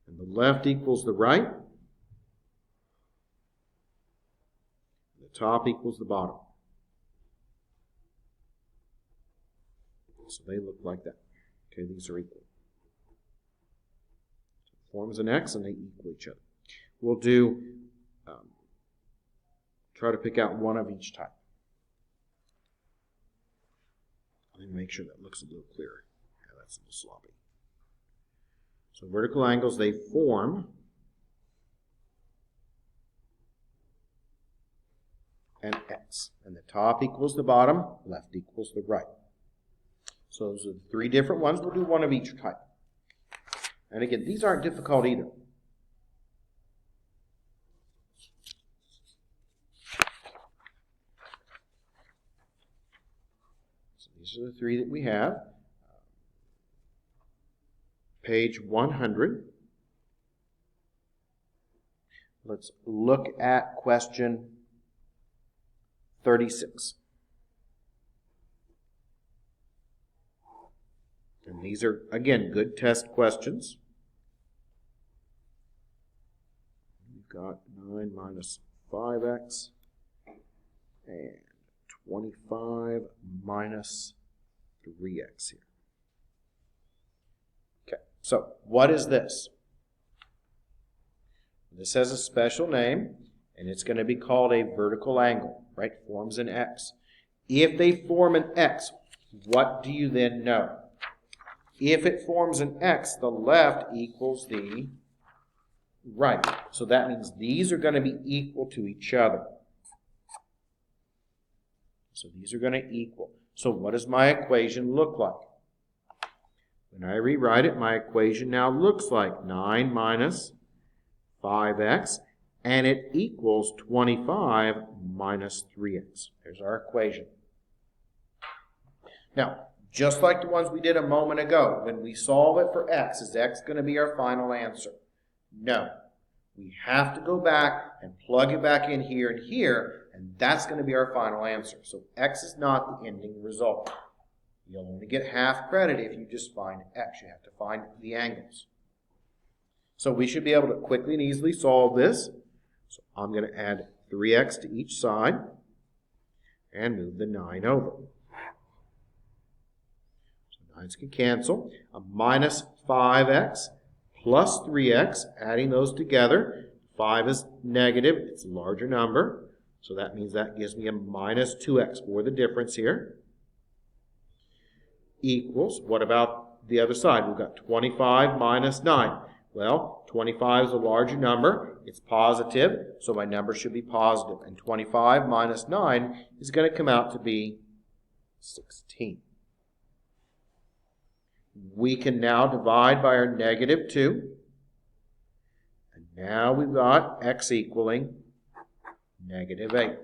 S1: And the left equals the right. The top equals the bottom. So they look like that. Okay, these are equal. So it forms an X and they equal each other. We'll do, try to pick out one of each type. Let me make sure that looks a little clearer. Yeah, that's a little sloppy. So vertical angles, they form an X. And the top equals the bottom, left equals the right. So those are the 3 different ones. We'll do one of each type. And again, these aren't difficult either. So these are the 3 that we have. Page 100. let's look at question 36. And these are, again, good test questions. We've got 9 minus 5x and 25 minus 3x here. Okay, so what is this? This has a special name, and it's going to be called a vertical angle, right? Forms an X. If they form an X, what do you then know? If it forms an X, the left equals the right. So that means these are going to be equal to each other. So these are going to equal. So what does my equation look like? When I rewrite it, my equation now looks like 9 minus 5x, and it equals 25 minus 3x. There's our equation. Now, just like the ones we did a moment ago, when we solve it for x, is x going to be our final answer? No. We have to go back and plug it back in here and here, and that's going to be our final answer. So x is not the ending result. You'll only get half credit if you just find x. You have to find the angles. So we should be able to quickly and easily solve this. So I'm going to add 3x to each side and move the 9 over. So 9's can cancel. A minus 5x plus 3x, adding those together. 5 is negative. It's a larger number. So that means that gives me a minus 2x for the difference here. Equals, what about the other side? We've got 25 minus 9. Well, 25 is a larger number. It's positive, so my number should be positive. And 25 minus 9 is going to come out to be 16. We can now divide by our negative 2. And now we've got x equaling negative 8.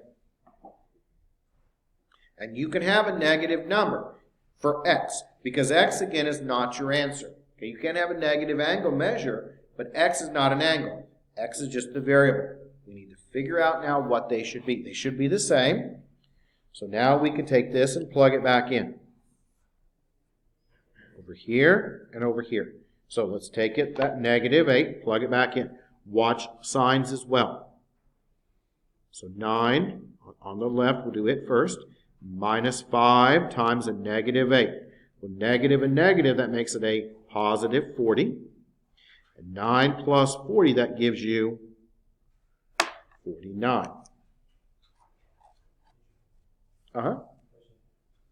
S1: And you can have a negative number for x, because x, again, is not your answer. Okay, you can't have a negative angle measure, but x is not an angle. X is just the variable. We need to figure out now what they should be. They should be the same. So now we can take this and plug it back in. Over here and over here. So let's take it, that negative 8, plug it back in. Watch signs as well. So 9 on the left, we'll do it first. Minus 5 times a negative 8. Well, negative and negative, that makes it a positive 40. And 9 plus 40, that gives you 49.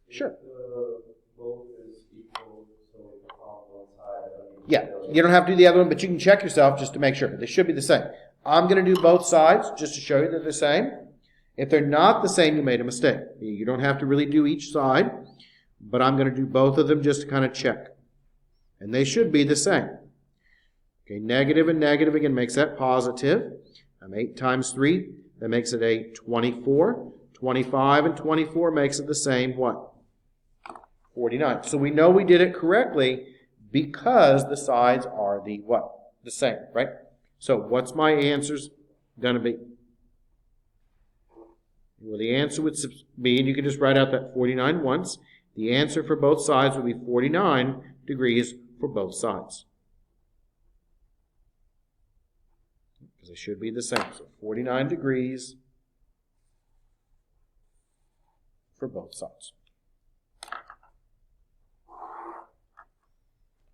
S1: Sure. Yeah, you don't have to do the other one, but you can check yourself just to make sure. They should be the same. I'm going to do both sides just to show you they're the same. If they're not the same, you made a mistake. You don't have to really do each side, but I'm going to do both of them just to kind of check. And they should be the same. Okay, negative and negative again makes that positive. 8 times 3, that makes it a 24. 25 and 24 makes it the same, what? 49. So we know we did it correctly because the sides are the what? The same, right? So what's my answers going to be? Well, the answer would be, and you can just write out that 49 once, the answer for both sides would be 49 degrees for both sides. Because they should be the same. So 49 degrees for both sides.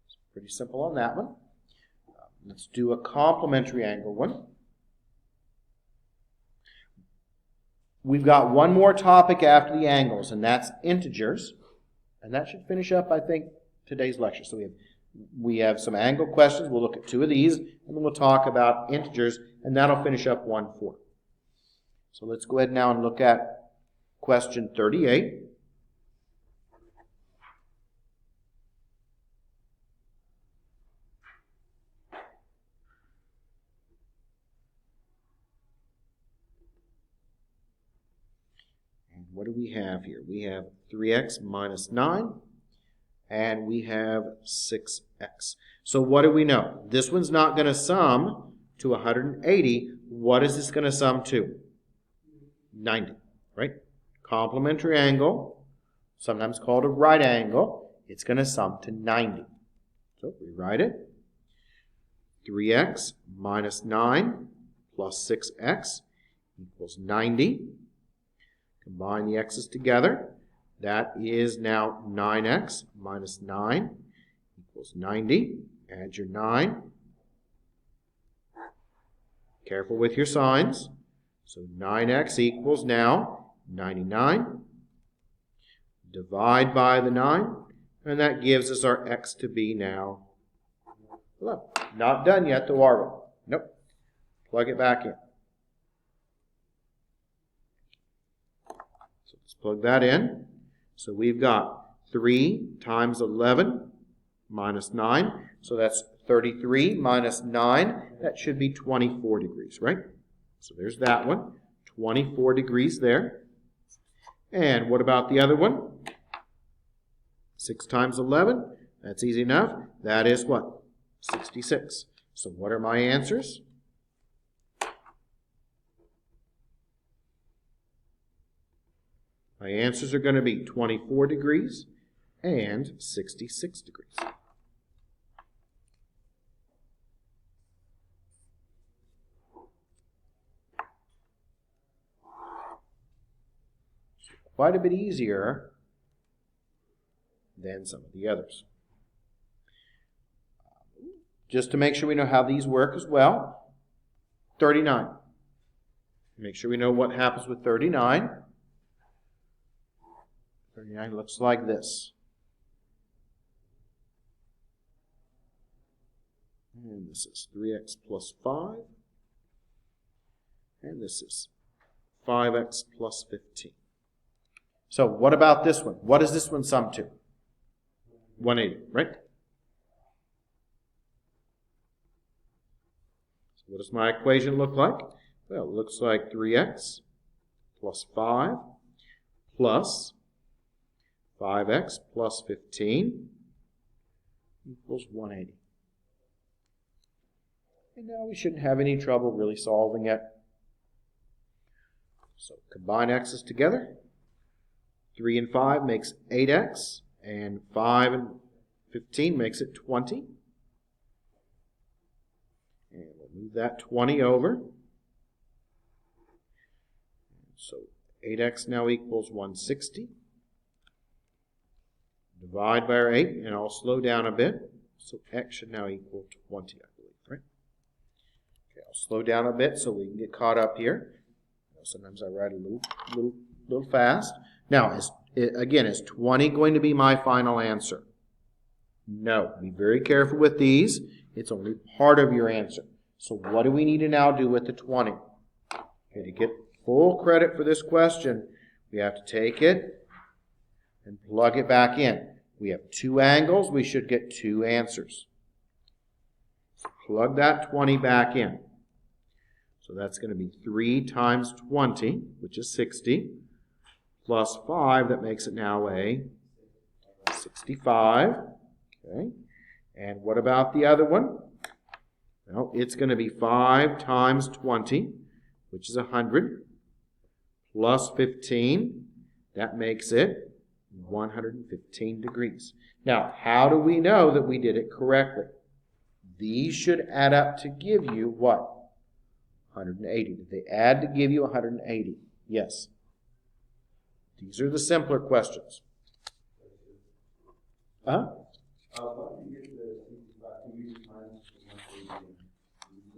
S1: It's pretty simple on that one. Let's do a complementary angle one. We've got one more topic after the angles, and that's integers. And that should finish up, I think, today's lecture. So we have some angle questions. We'll look at 2 of these, and then we'll talk about integers, and that'll finish up 1-4. So let's go ahead now and look at question 38. What do we have here? We have 3x minus 9, and we have 6x. So what do we know? This one's not going to sum to 180 what is this going to sum to? 90, right? Complementary angle, sometimes called a right angle, it's going to sum to 90. So rewrite it. 3x minus 9 plus 6x equals 90. Combine the x's together. That is now 9x minus 9 equals 90. Add your 9. Careful with your signs. So 9x equals now 99. Divide by the 9, and that gives us our x to be now 11. Not done yet, though, are we? Nope. Plug it back in. So let's plug that in. So we've got 3 times 11 minus 9. So that's 33 minus 9. That should be 24 degrees, right? So there's that one. 24 degrees there. And what about the other one? 6 times 11. That's easy enough. That is what? 66. So what are my answers? My answers are going to be 24 degrees and 66 degrees. Quite a bit easier than some of the others. Just to make sure we know how these work as well. 39. Make sure we know what happens with 39. 39 looks like this. And this is 3x plus 5. And this is 5x plus 15. So what about this one? What does this one sum to? 180, right? So what does my equation look like? Well, it looks like 3x plus 5 plus 5x plus 15 equals 180. And now we shouldn't have any trouble really solving it. So combine x's together. 3 and 5 makes 8x, and 5 and 15 makes it 20. And we'll move that 20 over. So 8x now equals 160. Divide by our 8, and I'll slow down a bit. So x should now equal 20, I believe, right? Okay, I'll slow down a bit so we can get caught up here. Sometimes I write a little fast. Now, is 20 going to be my final answer? No. Be very careful with these. It's only part of your answer. So what do we need to now do with the 20? Okay, to get full credit for this question, we have to take it and plug it back in. We have 2 angles. We should get 2 answers. So plug that 20 back in. So that's going to be 3 times 20, which is 60, plus 5, that makes it now a 65. Okay. And what about the other one? Well, it's going to be 5 times 20, which is 100, plus 15. That makes it 115 degrees. Now, how do we know that we did it correctly? These should add up to give you what? 180. Did they add to give you 180? Yes. These are the simpler questions.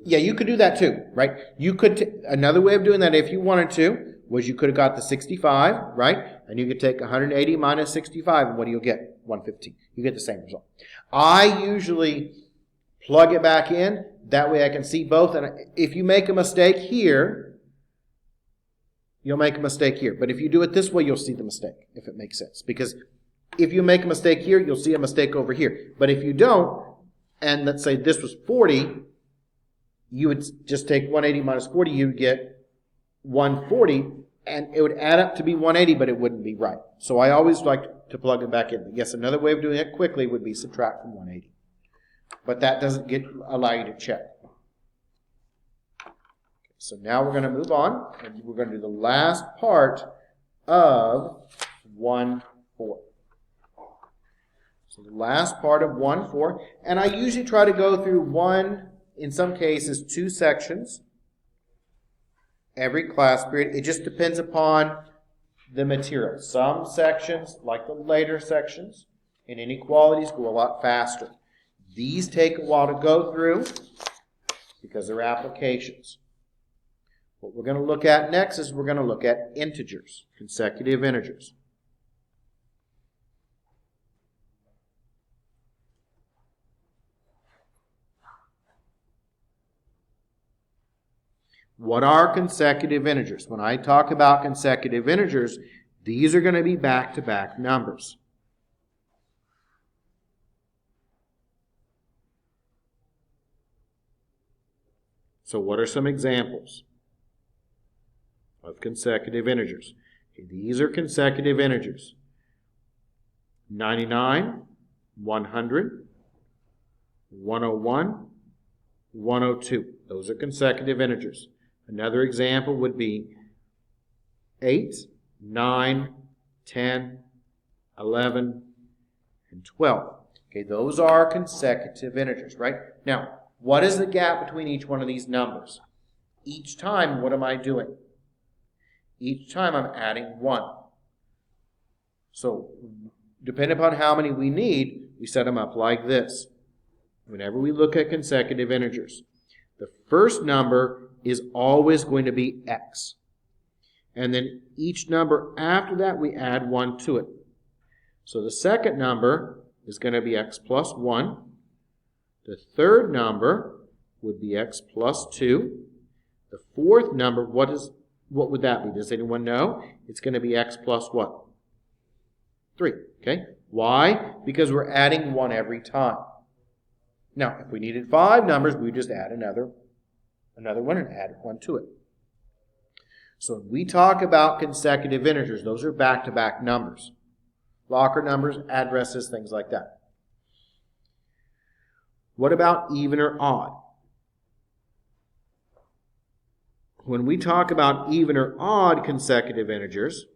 S1: Yeah, you could do that too, right? You could, another way of doing that if you wanted to, was you could have got the 65, right? And you could take 180 minus 65, and what do you get? 115. You get the same result. I usually plug it back in. That way I can see both. And if you make a mistake here, you'll make a mistake here. But if you do it this way, you'll see the mistake, if it makes sense. Because if you make a mistake here, you'll see a mistake over here. But if you don't, and let's say this was 40, you would just take 180 minus 40, you'd get 140, and it would add up to be 180, but it wouldn't be right. So I always like to plug it back in. Yes, another way of doing it quickly would be subtract from 180. But that doesn't allow you to check. So now we're going to move on, and we're going to do the last part of 1-4. So the last part of 1-4, and I usually try to go through in some cases, 2 sections every class period. It just depends upon the material. Some sections, like the later sections in inequalities, go a lot faster. These take a while to go through because they're applications. What we're going to look at next is we're going to look at integers, consecutive integers. What are consecutive integers? When I talk about consecutive integers, these are going to be back-to-back numbers. So what are some examples of consecutive integers? Okay, these are consecutive integers. 99, 100, 101, 102. Those are consecutive integers. Another example would be 8, 9, 10, 11, and 12. Okay, those are consecutive integers, right? Now, what is the gap between each one of these numbers? Each time, what am I doing? Each time I'm adding 1. So, depending upon how many we need, we set them up like this. Whenever we look at consecutive integers, the first number is always going to be x. And then each number after that, we add 1 to it. So the second number is going to be x plus 1. The third number would be x plus 2. The fourth number, what would that be? Does anyone know? It's going to be x plus what? 3. Okay? Why? Because we're adding 1 every time. Now, if we needed 5 numbers, we would just add another one and add 1 to it. So when we talk about consecutive integers, those are back-to-back numbers. Locker numbers, addresses, things like that. What about even or odd? When we talk about even or odd consecutive integers,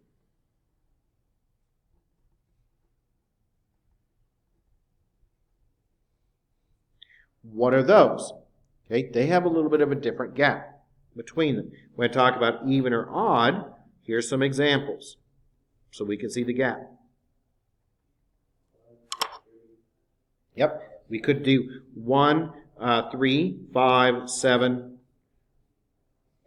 S1: what are those? Okay, they have a little bit of a different gap between them. When I talk about even or odd, here's some examples so we can see the gap. Yep, we could do 1, 3, 5, 7,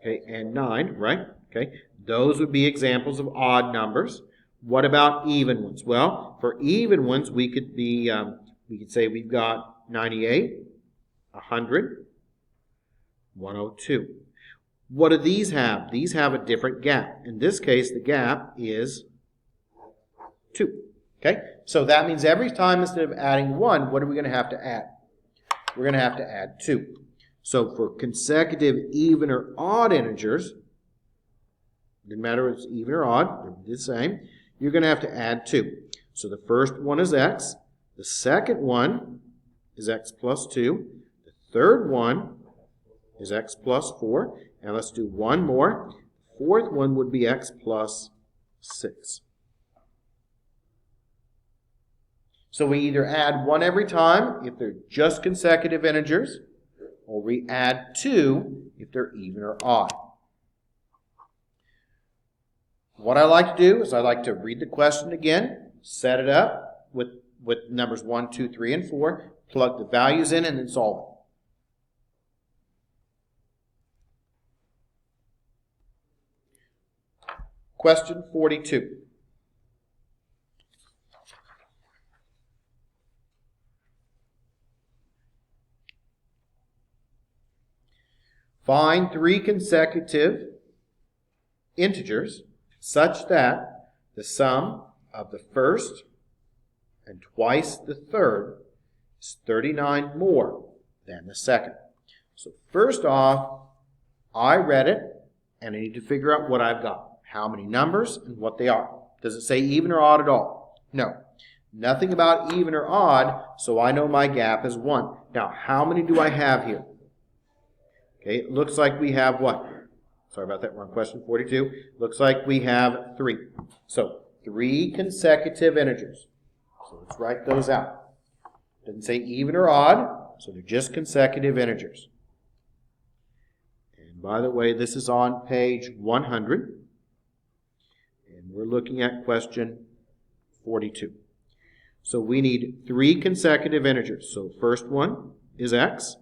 S1: okay, and 9, right? Okay, those would be examples of odd numbers. What about even ones? Well, for even ones, we could say we've got 98, 100, 102. What do these have? These have a different gap. In this case, the gap is 2. Okay? So that means every time instead of adding 1, what are we going to have to add? We're going to have to add 2. So for consecutive even or odd integers, didn't matter if it's even or odd, they're the same, you're going to have to add 2. So the first one is x. The second one is x plus 2. The third one is x plus 4. And let's do one more. The fourth one would be x plus 6. So we either add 1 every time if they're just consecutive integers, or we add 2 if they're even or odd. What I like to do is I like to read the question again, set it up with numbers 1, 2, 3, and 4, plug the values in, and then solve it. Question 42. Find 3 consecutive integers such that the sum of the first and twice the third is 39 more than the second. So first off, I read it, and I need to figure out what I've got. How many numbers and what they are. Does it say even or odd at all? No. Nothing about even or odd, so I know my gap is 1. Now, how many do I have here? Okay, it looks like we have what? Sorry about that, we're on question 42. Looks like we have 3. So 3 consecutive integers. So let's write those out. Doesn't say even or odd, so they're just consecutive integers. And by the way, this is on page 100. And we're looking at question 42. So we need 3 consecutive integers. So first one is x.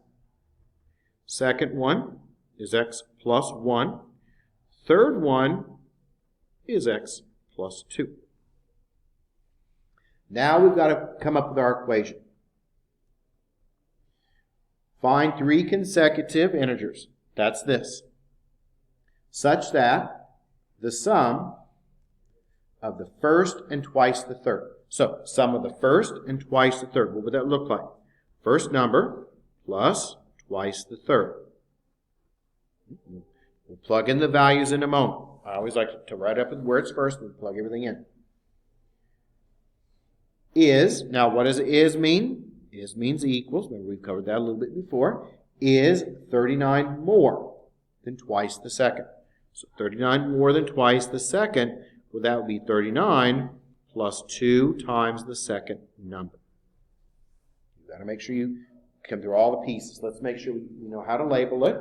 S1: Second one is x plus 1. Third one is x plus 2. Now we've got to come up with our equation. Find 3 consecutive integers. That's this. Such that the sum of the first and twice the third. So, sum of the first and twice the third. What would that look like? First number plus twice the third. We'll plug in the values in a moment. I always like to write up where it's first and plug everything in. Is, now what does is mean? Is means equals, remember we've covered that a little bit before, is 39 more than twice the second. So 39 more than twice the second, well that would be 39 plus 2 times the second number. You've got to make sure you come through all the pieces. Let's make sure we know how to label it.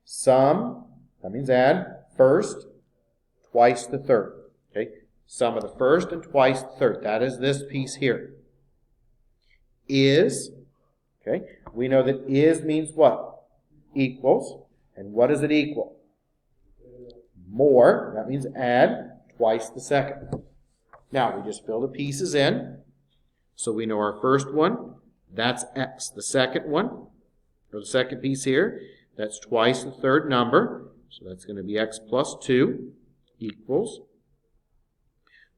S1: Sum, that means add, first, twice the third. Okay? Sum of the first and twice the third. That is this piece here. Is, okay, we know that is means what? Equals. And what does it equal? More, that means add twice the second. Now, we just fill the pieces in. So we know our first one, that's x. The second one, or the second piece here, that's twice the third number. So that's going to be x plus 2 equals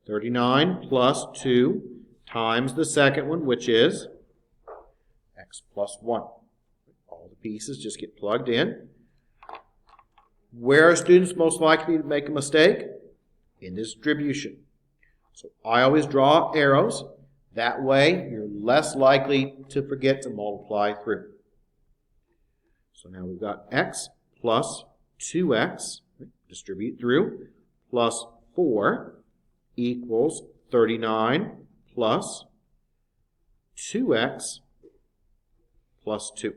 S1: 39 plus 2 times the second one, which is x plus 1. All the pieces just get plugged in. Where are students most likely to make a mistake? In distribution. So I always draw arrows. That way, you're less likely to forget to multiply through. So now we've got x plus 2x, distribute through, plus 4 equals 39 plus 2x plus 2.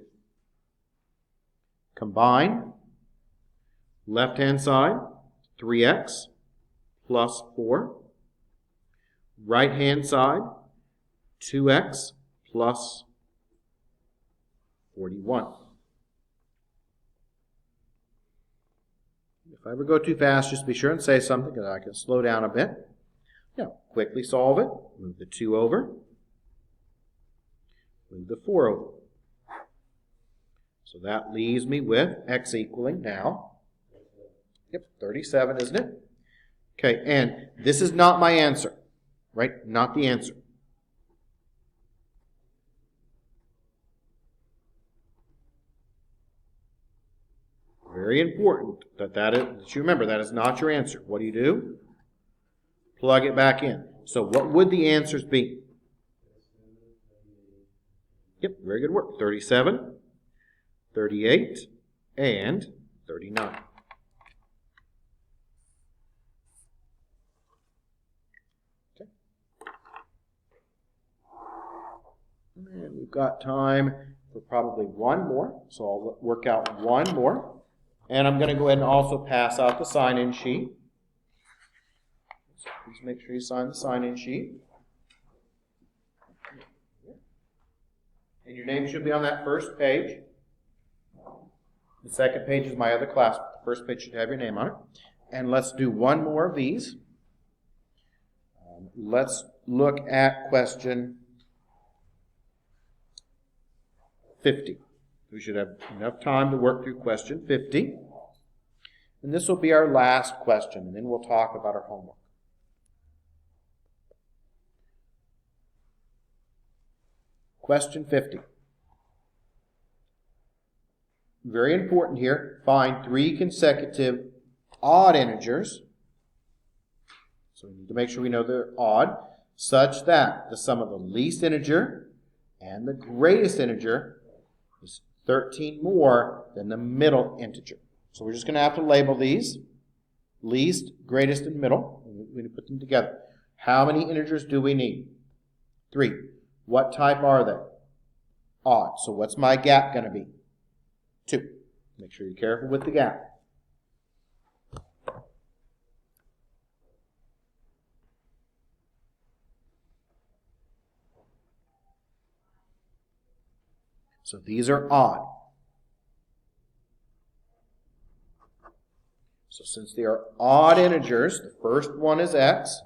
S1: Combine, left-hand side, 3x plus 4. Right-hand side, 2x plus 41. If I ever go too fast, just be sure and say something, because I can slow down a bit. Now, quickly solve it. Move the 2 over. Move the 4 over. So that leaves me with x equaling now, 37, isn't it? Okay, and this is not my answer, right? Not the answer. Very important that you remember that is not your answer. What do? Plug it back in. So what would the answers be? Yep, very good work. 37, 38, and 39. Okay. And we've got time for probably one more. So I'll work out one more. And I'm going to go ahead and also pass out the sign-in sheet. So please make sure you sign the sign-in sheet. And your name should be on that first page. The second page is my other class. The first page should have your name on it. And let's do one more of these. Let's look at question 50. We should have enough time to work through question 50. And this will be our last question, and then we'll talk about our homework. Question 50. Very important here. Find 3 consecutive odd integers. So we need to make sure we know they're odd, such that the sum of the least integer and the greatest integer is 13 more than the middle integer. So we're just going to have to label these. Least, greatest, and middle. We're going to put them together. How many integers do we need? 3. What type are they? Odd. So what's my gap going to be? 2. Make sure you're careful with the gap. So these are odd. So since they are odd integers, the first one is x.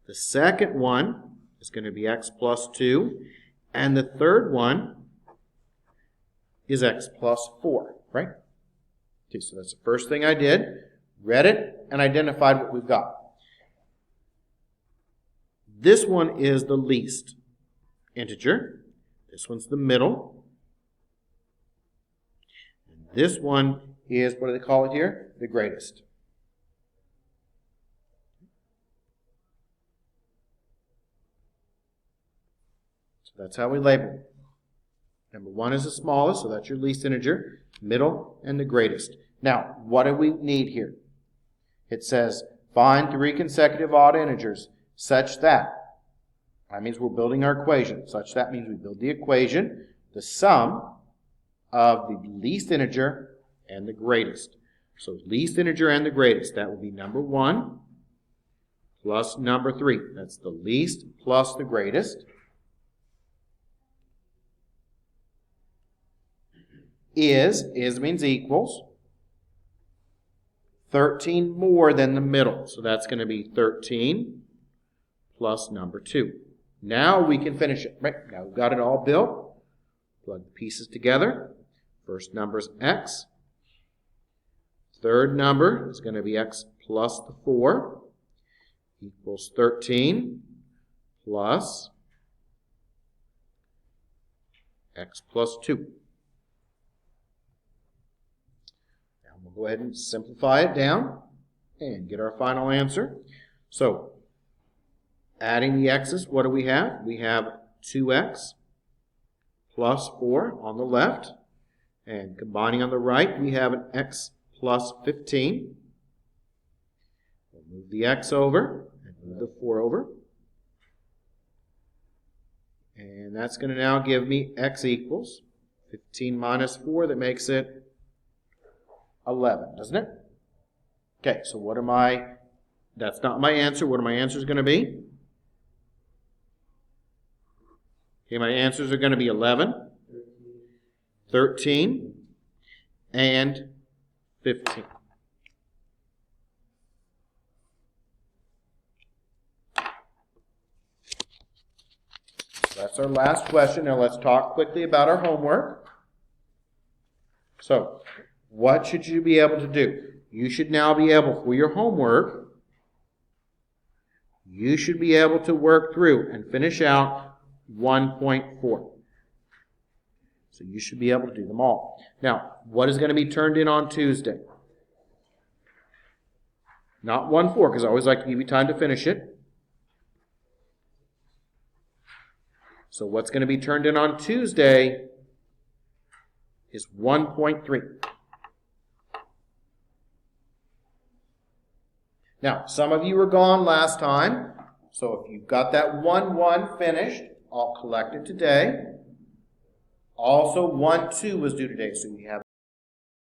S1: The second one is going to be x plus 2. And the third one is x plus 4, right? Okay, so that's the first thing I did. Read it and identified what we've got. This one is the least integer. This one's the middle. And this one is, what do they call it here? The greatest. So that's how we label them. Number 1 is the smallest, so that's your least integer. Middle and the greatest. Now, what do we need here? It says, find 3 consecutive odd integers such that. That means we're building our equation. Such that means we build the equation, the sum of the least integer and the greatest. So least integer and the greatest. That would be number 1 plus number 3. That's the least plus the greatest. Is means equals. 13 more than the middle. So that's going to be 13 plus number 2. Now we can finish it. Right? Now we've got it all built. Plug the pieces together. First number is x. Third number is going to be x plus the 4 equals 13 plus x plus 2. Now we'll go ahead and simplify it down and get our final answer. So, adding the x's, what do we have? We have 2x plus 4 on the left. And combining on the right, we have an x plus 15. We'll move the x over and move the 4 over. And that's going to now give me x equals 15 minus 4. That makes it 11, doesn't it? Okay, so what am I? That's not my answer. What are my answers going to be? Okay, my answers are going to be 11, 13, and 15. That's our last question. Now let's talk quickly about our homework. So, what should you be able to do? You should now be able, for your homework, you should be able to work through and finish out 1.4. So you should be able to do them all. Now, what is going to be turned in on Tuesday? Not 1.4, because I always like to give you time to finish it. So what's going to be turned in on Tuesday is 1.3. Now, some of you were gone last time, so if you've got that 1.1 finished, I'll collect it today. Also, 1.2 was due today, so we have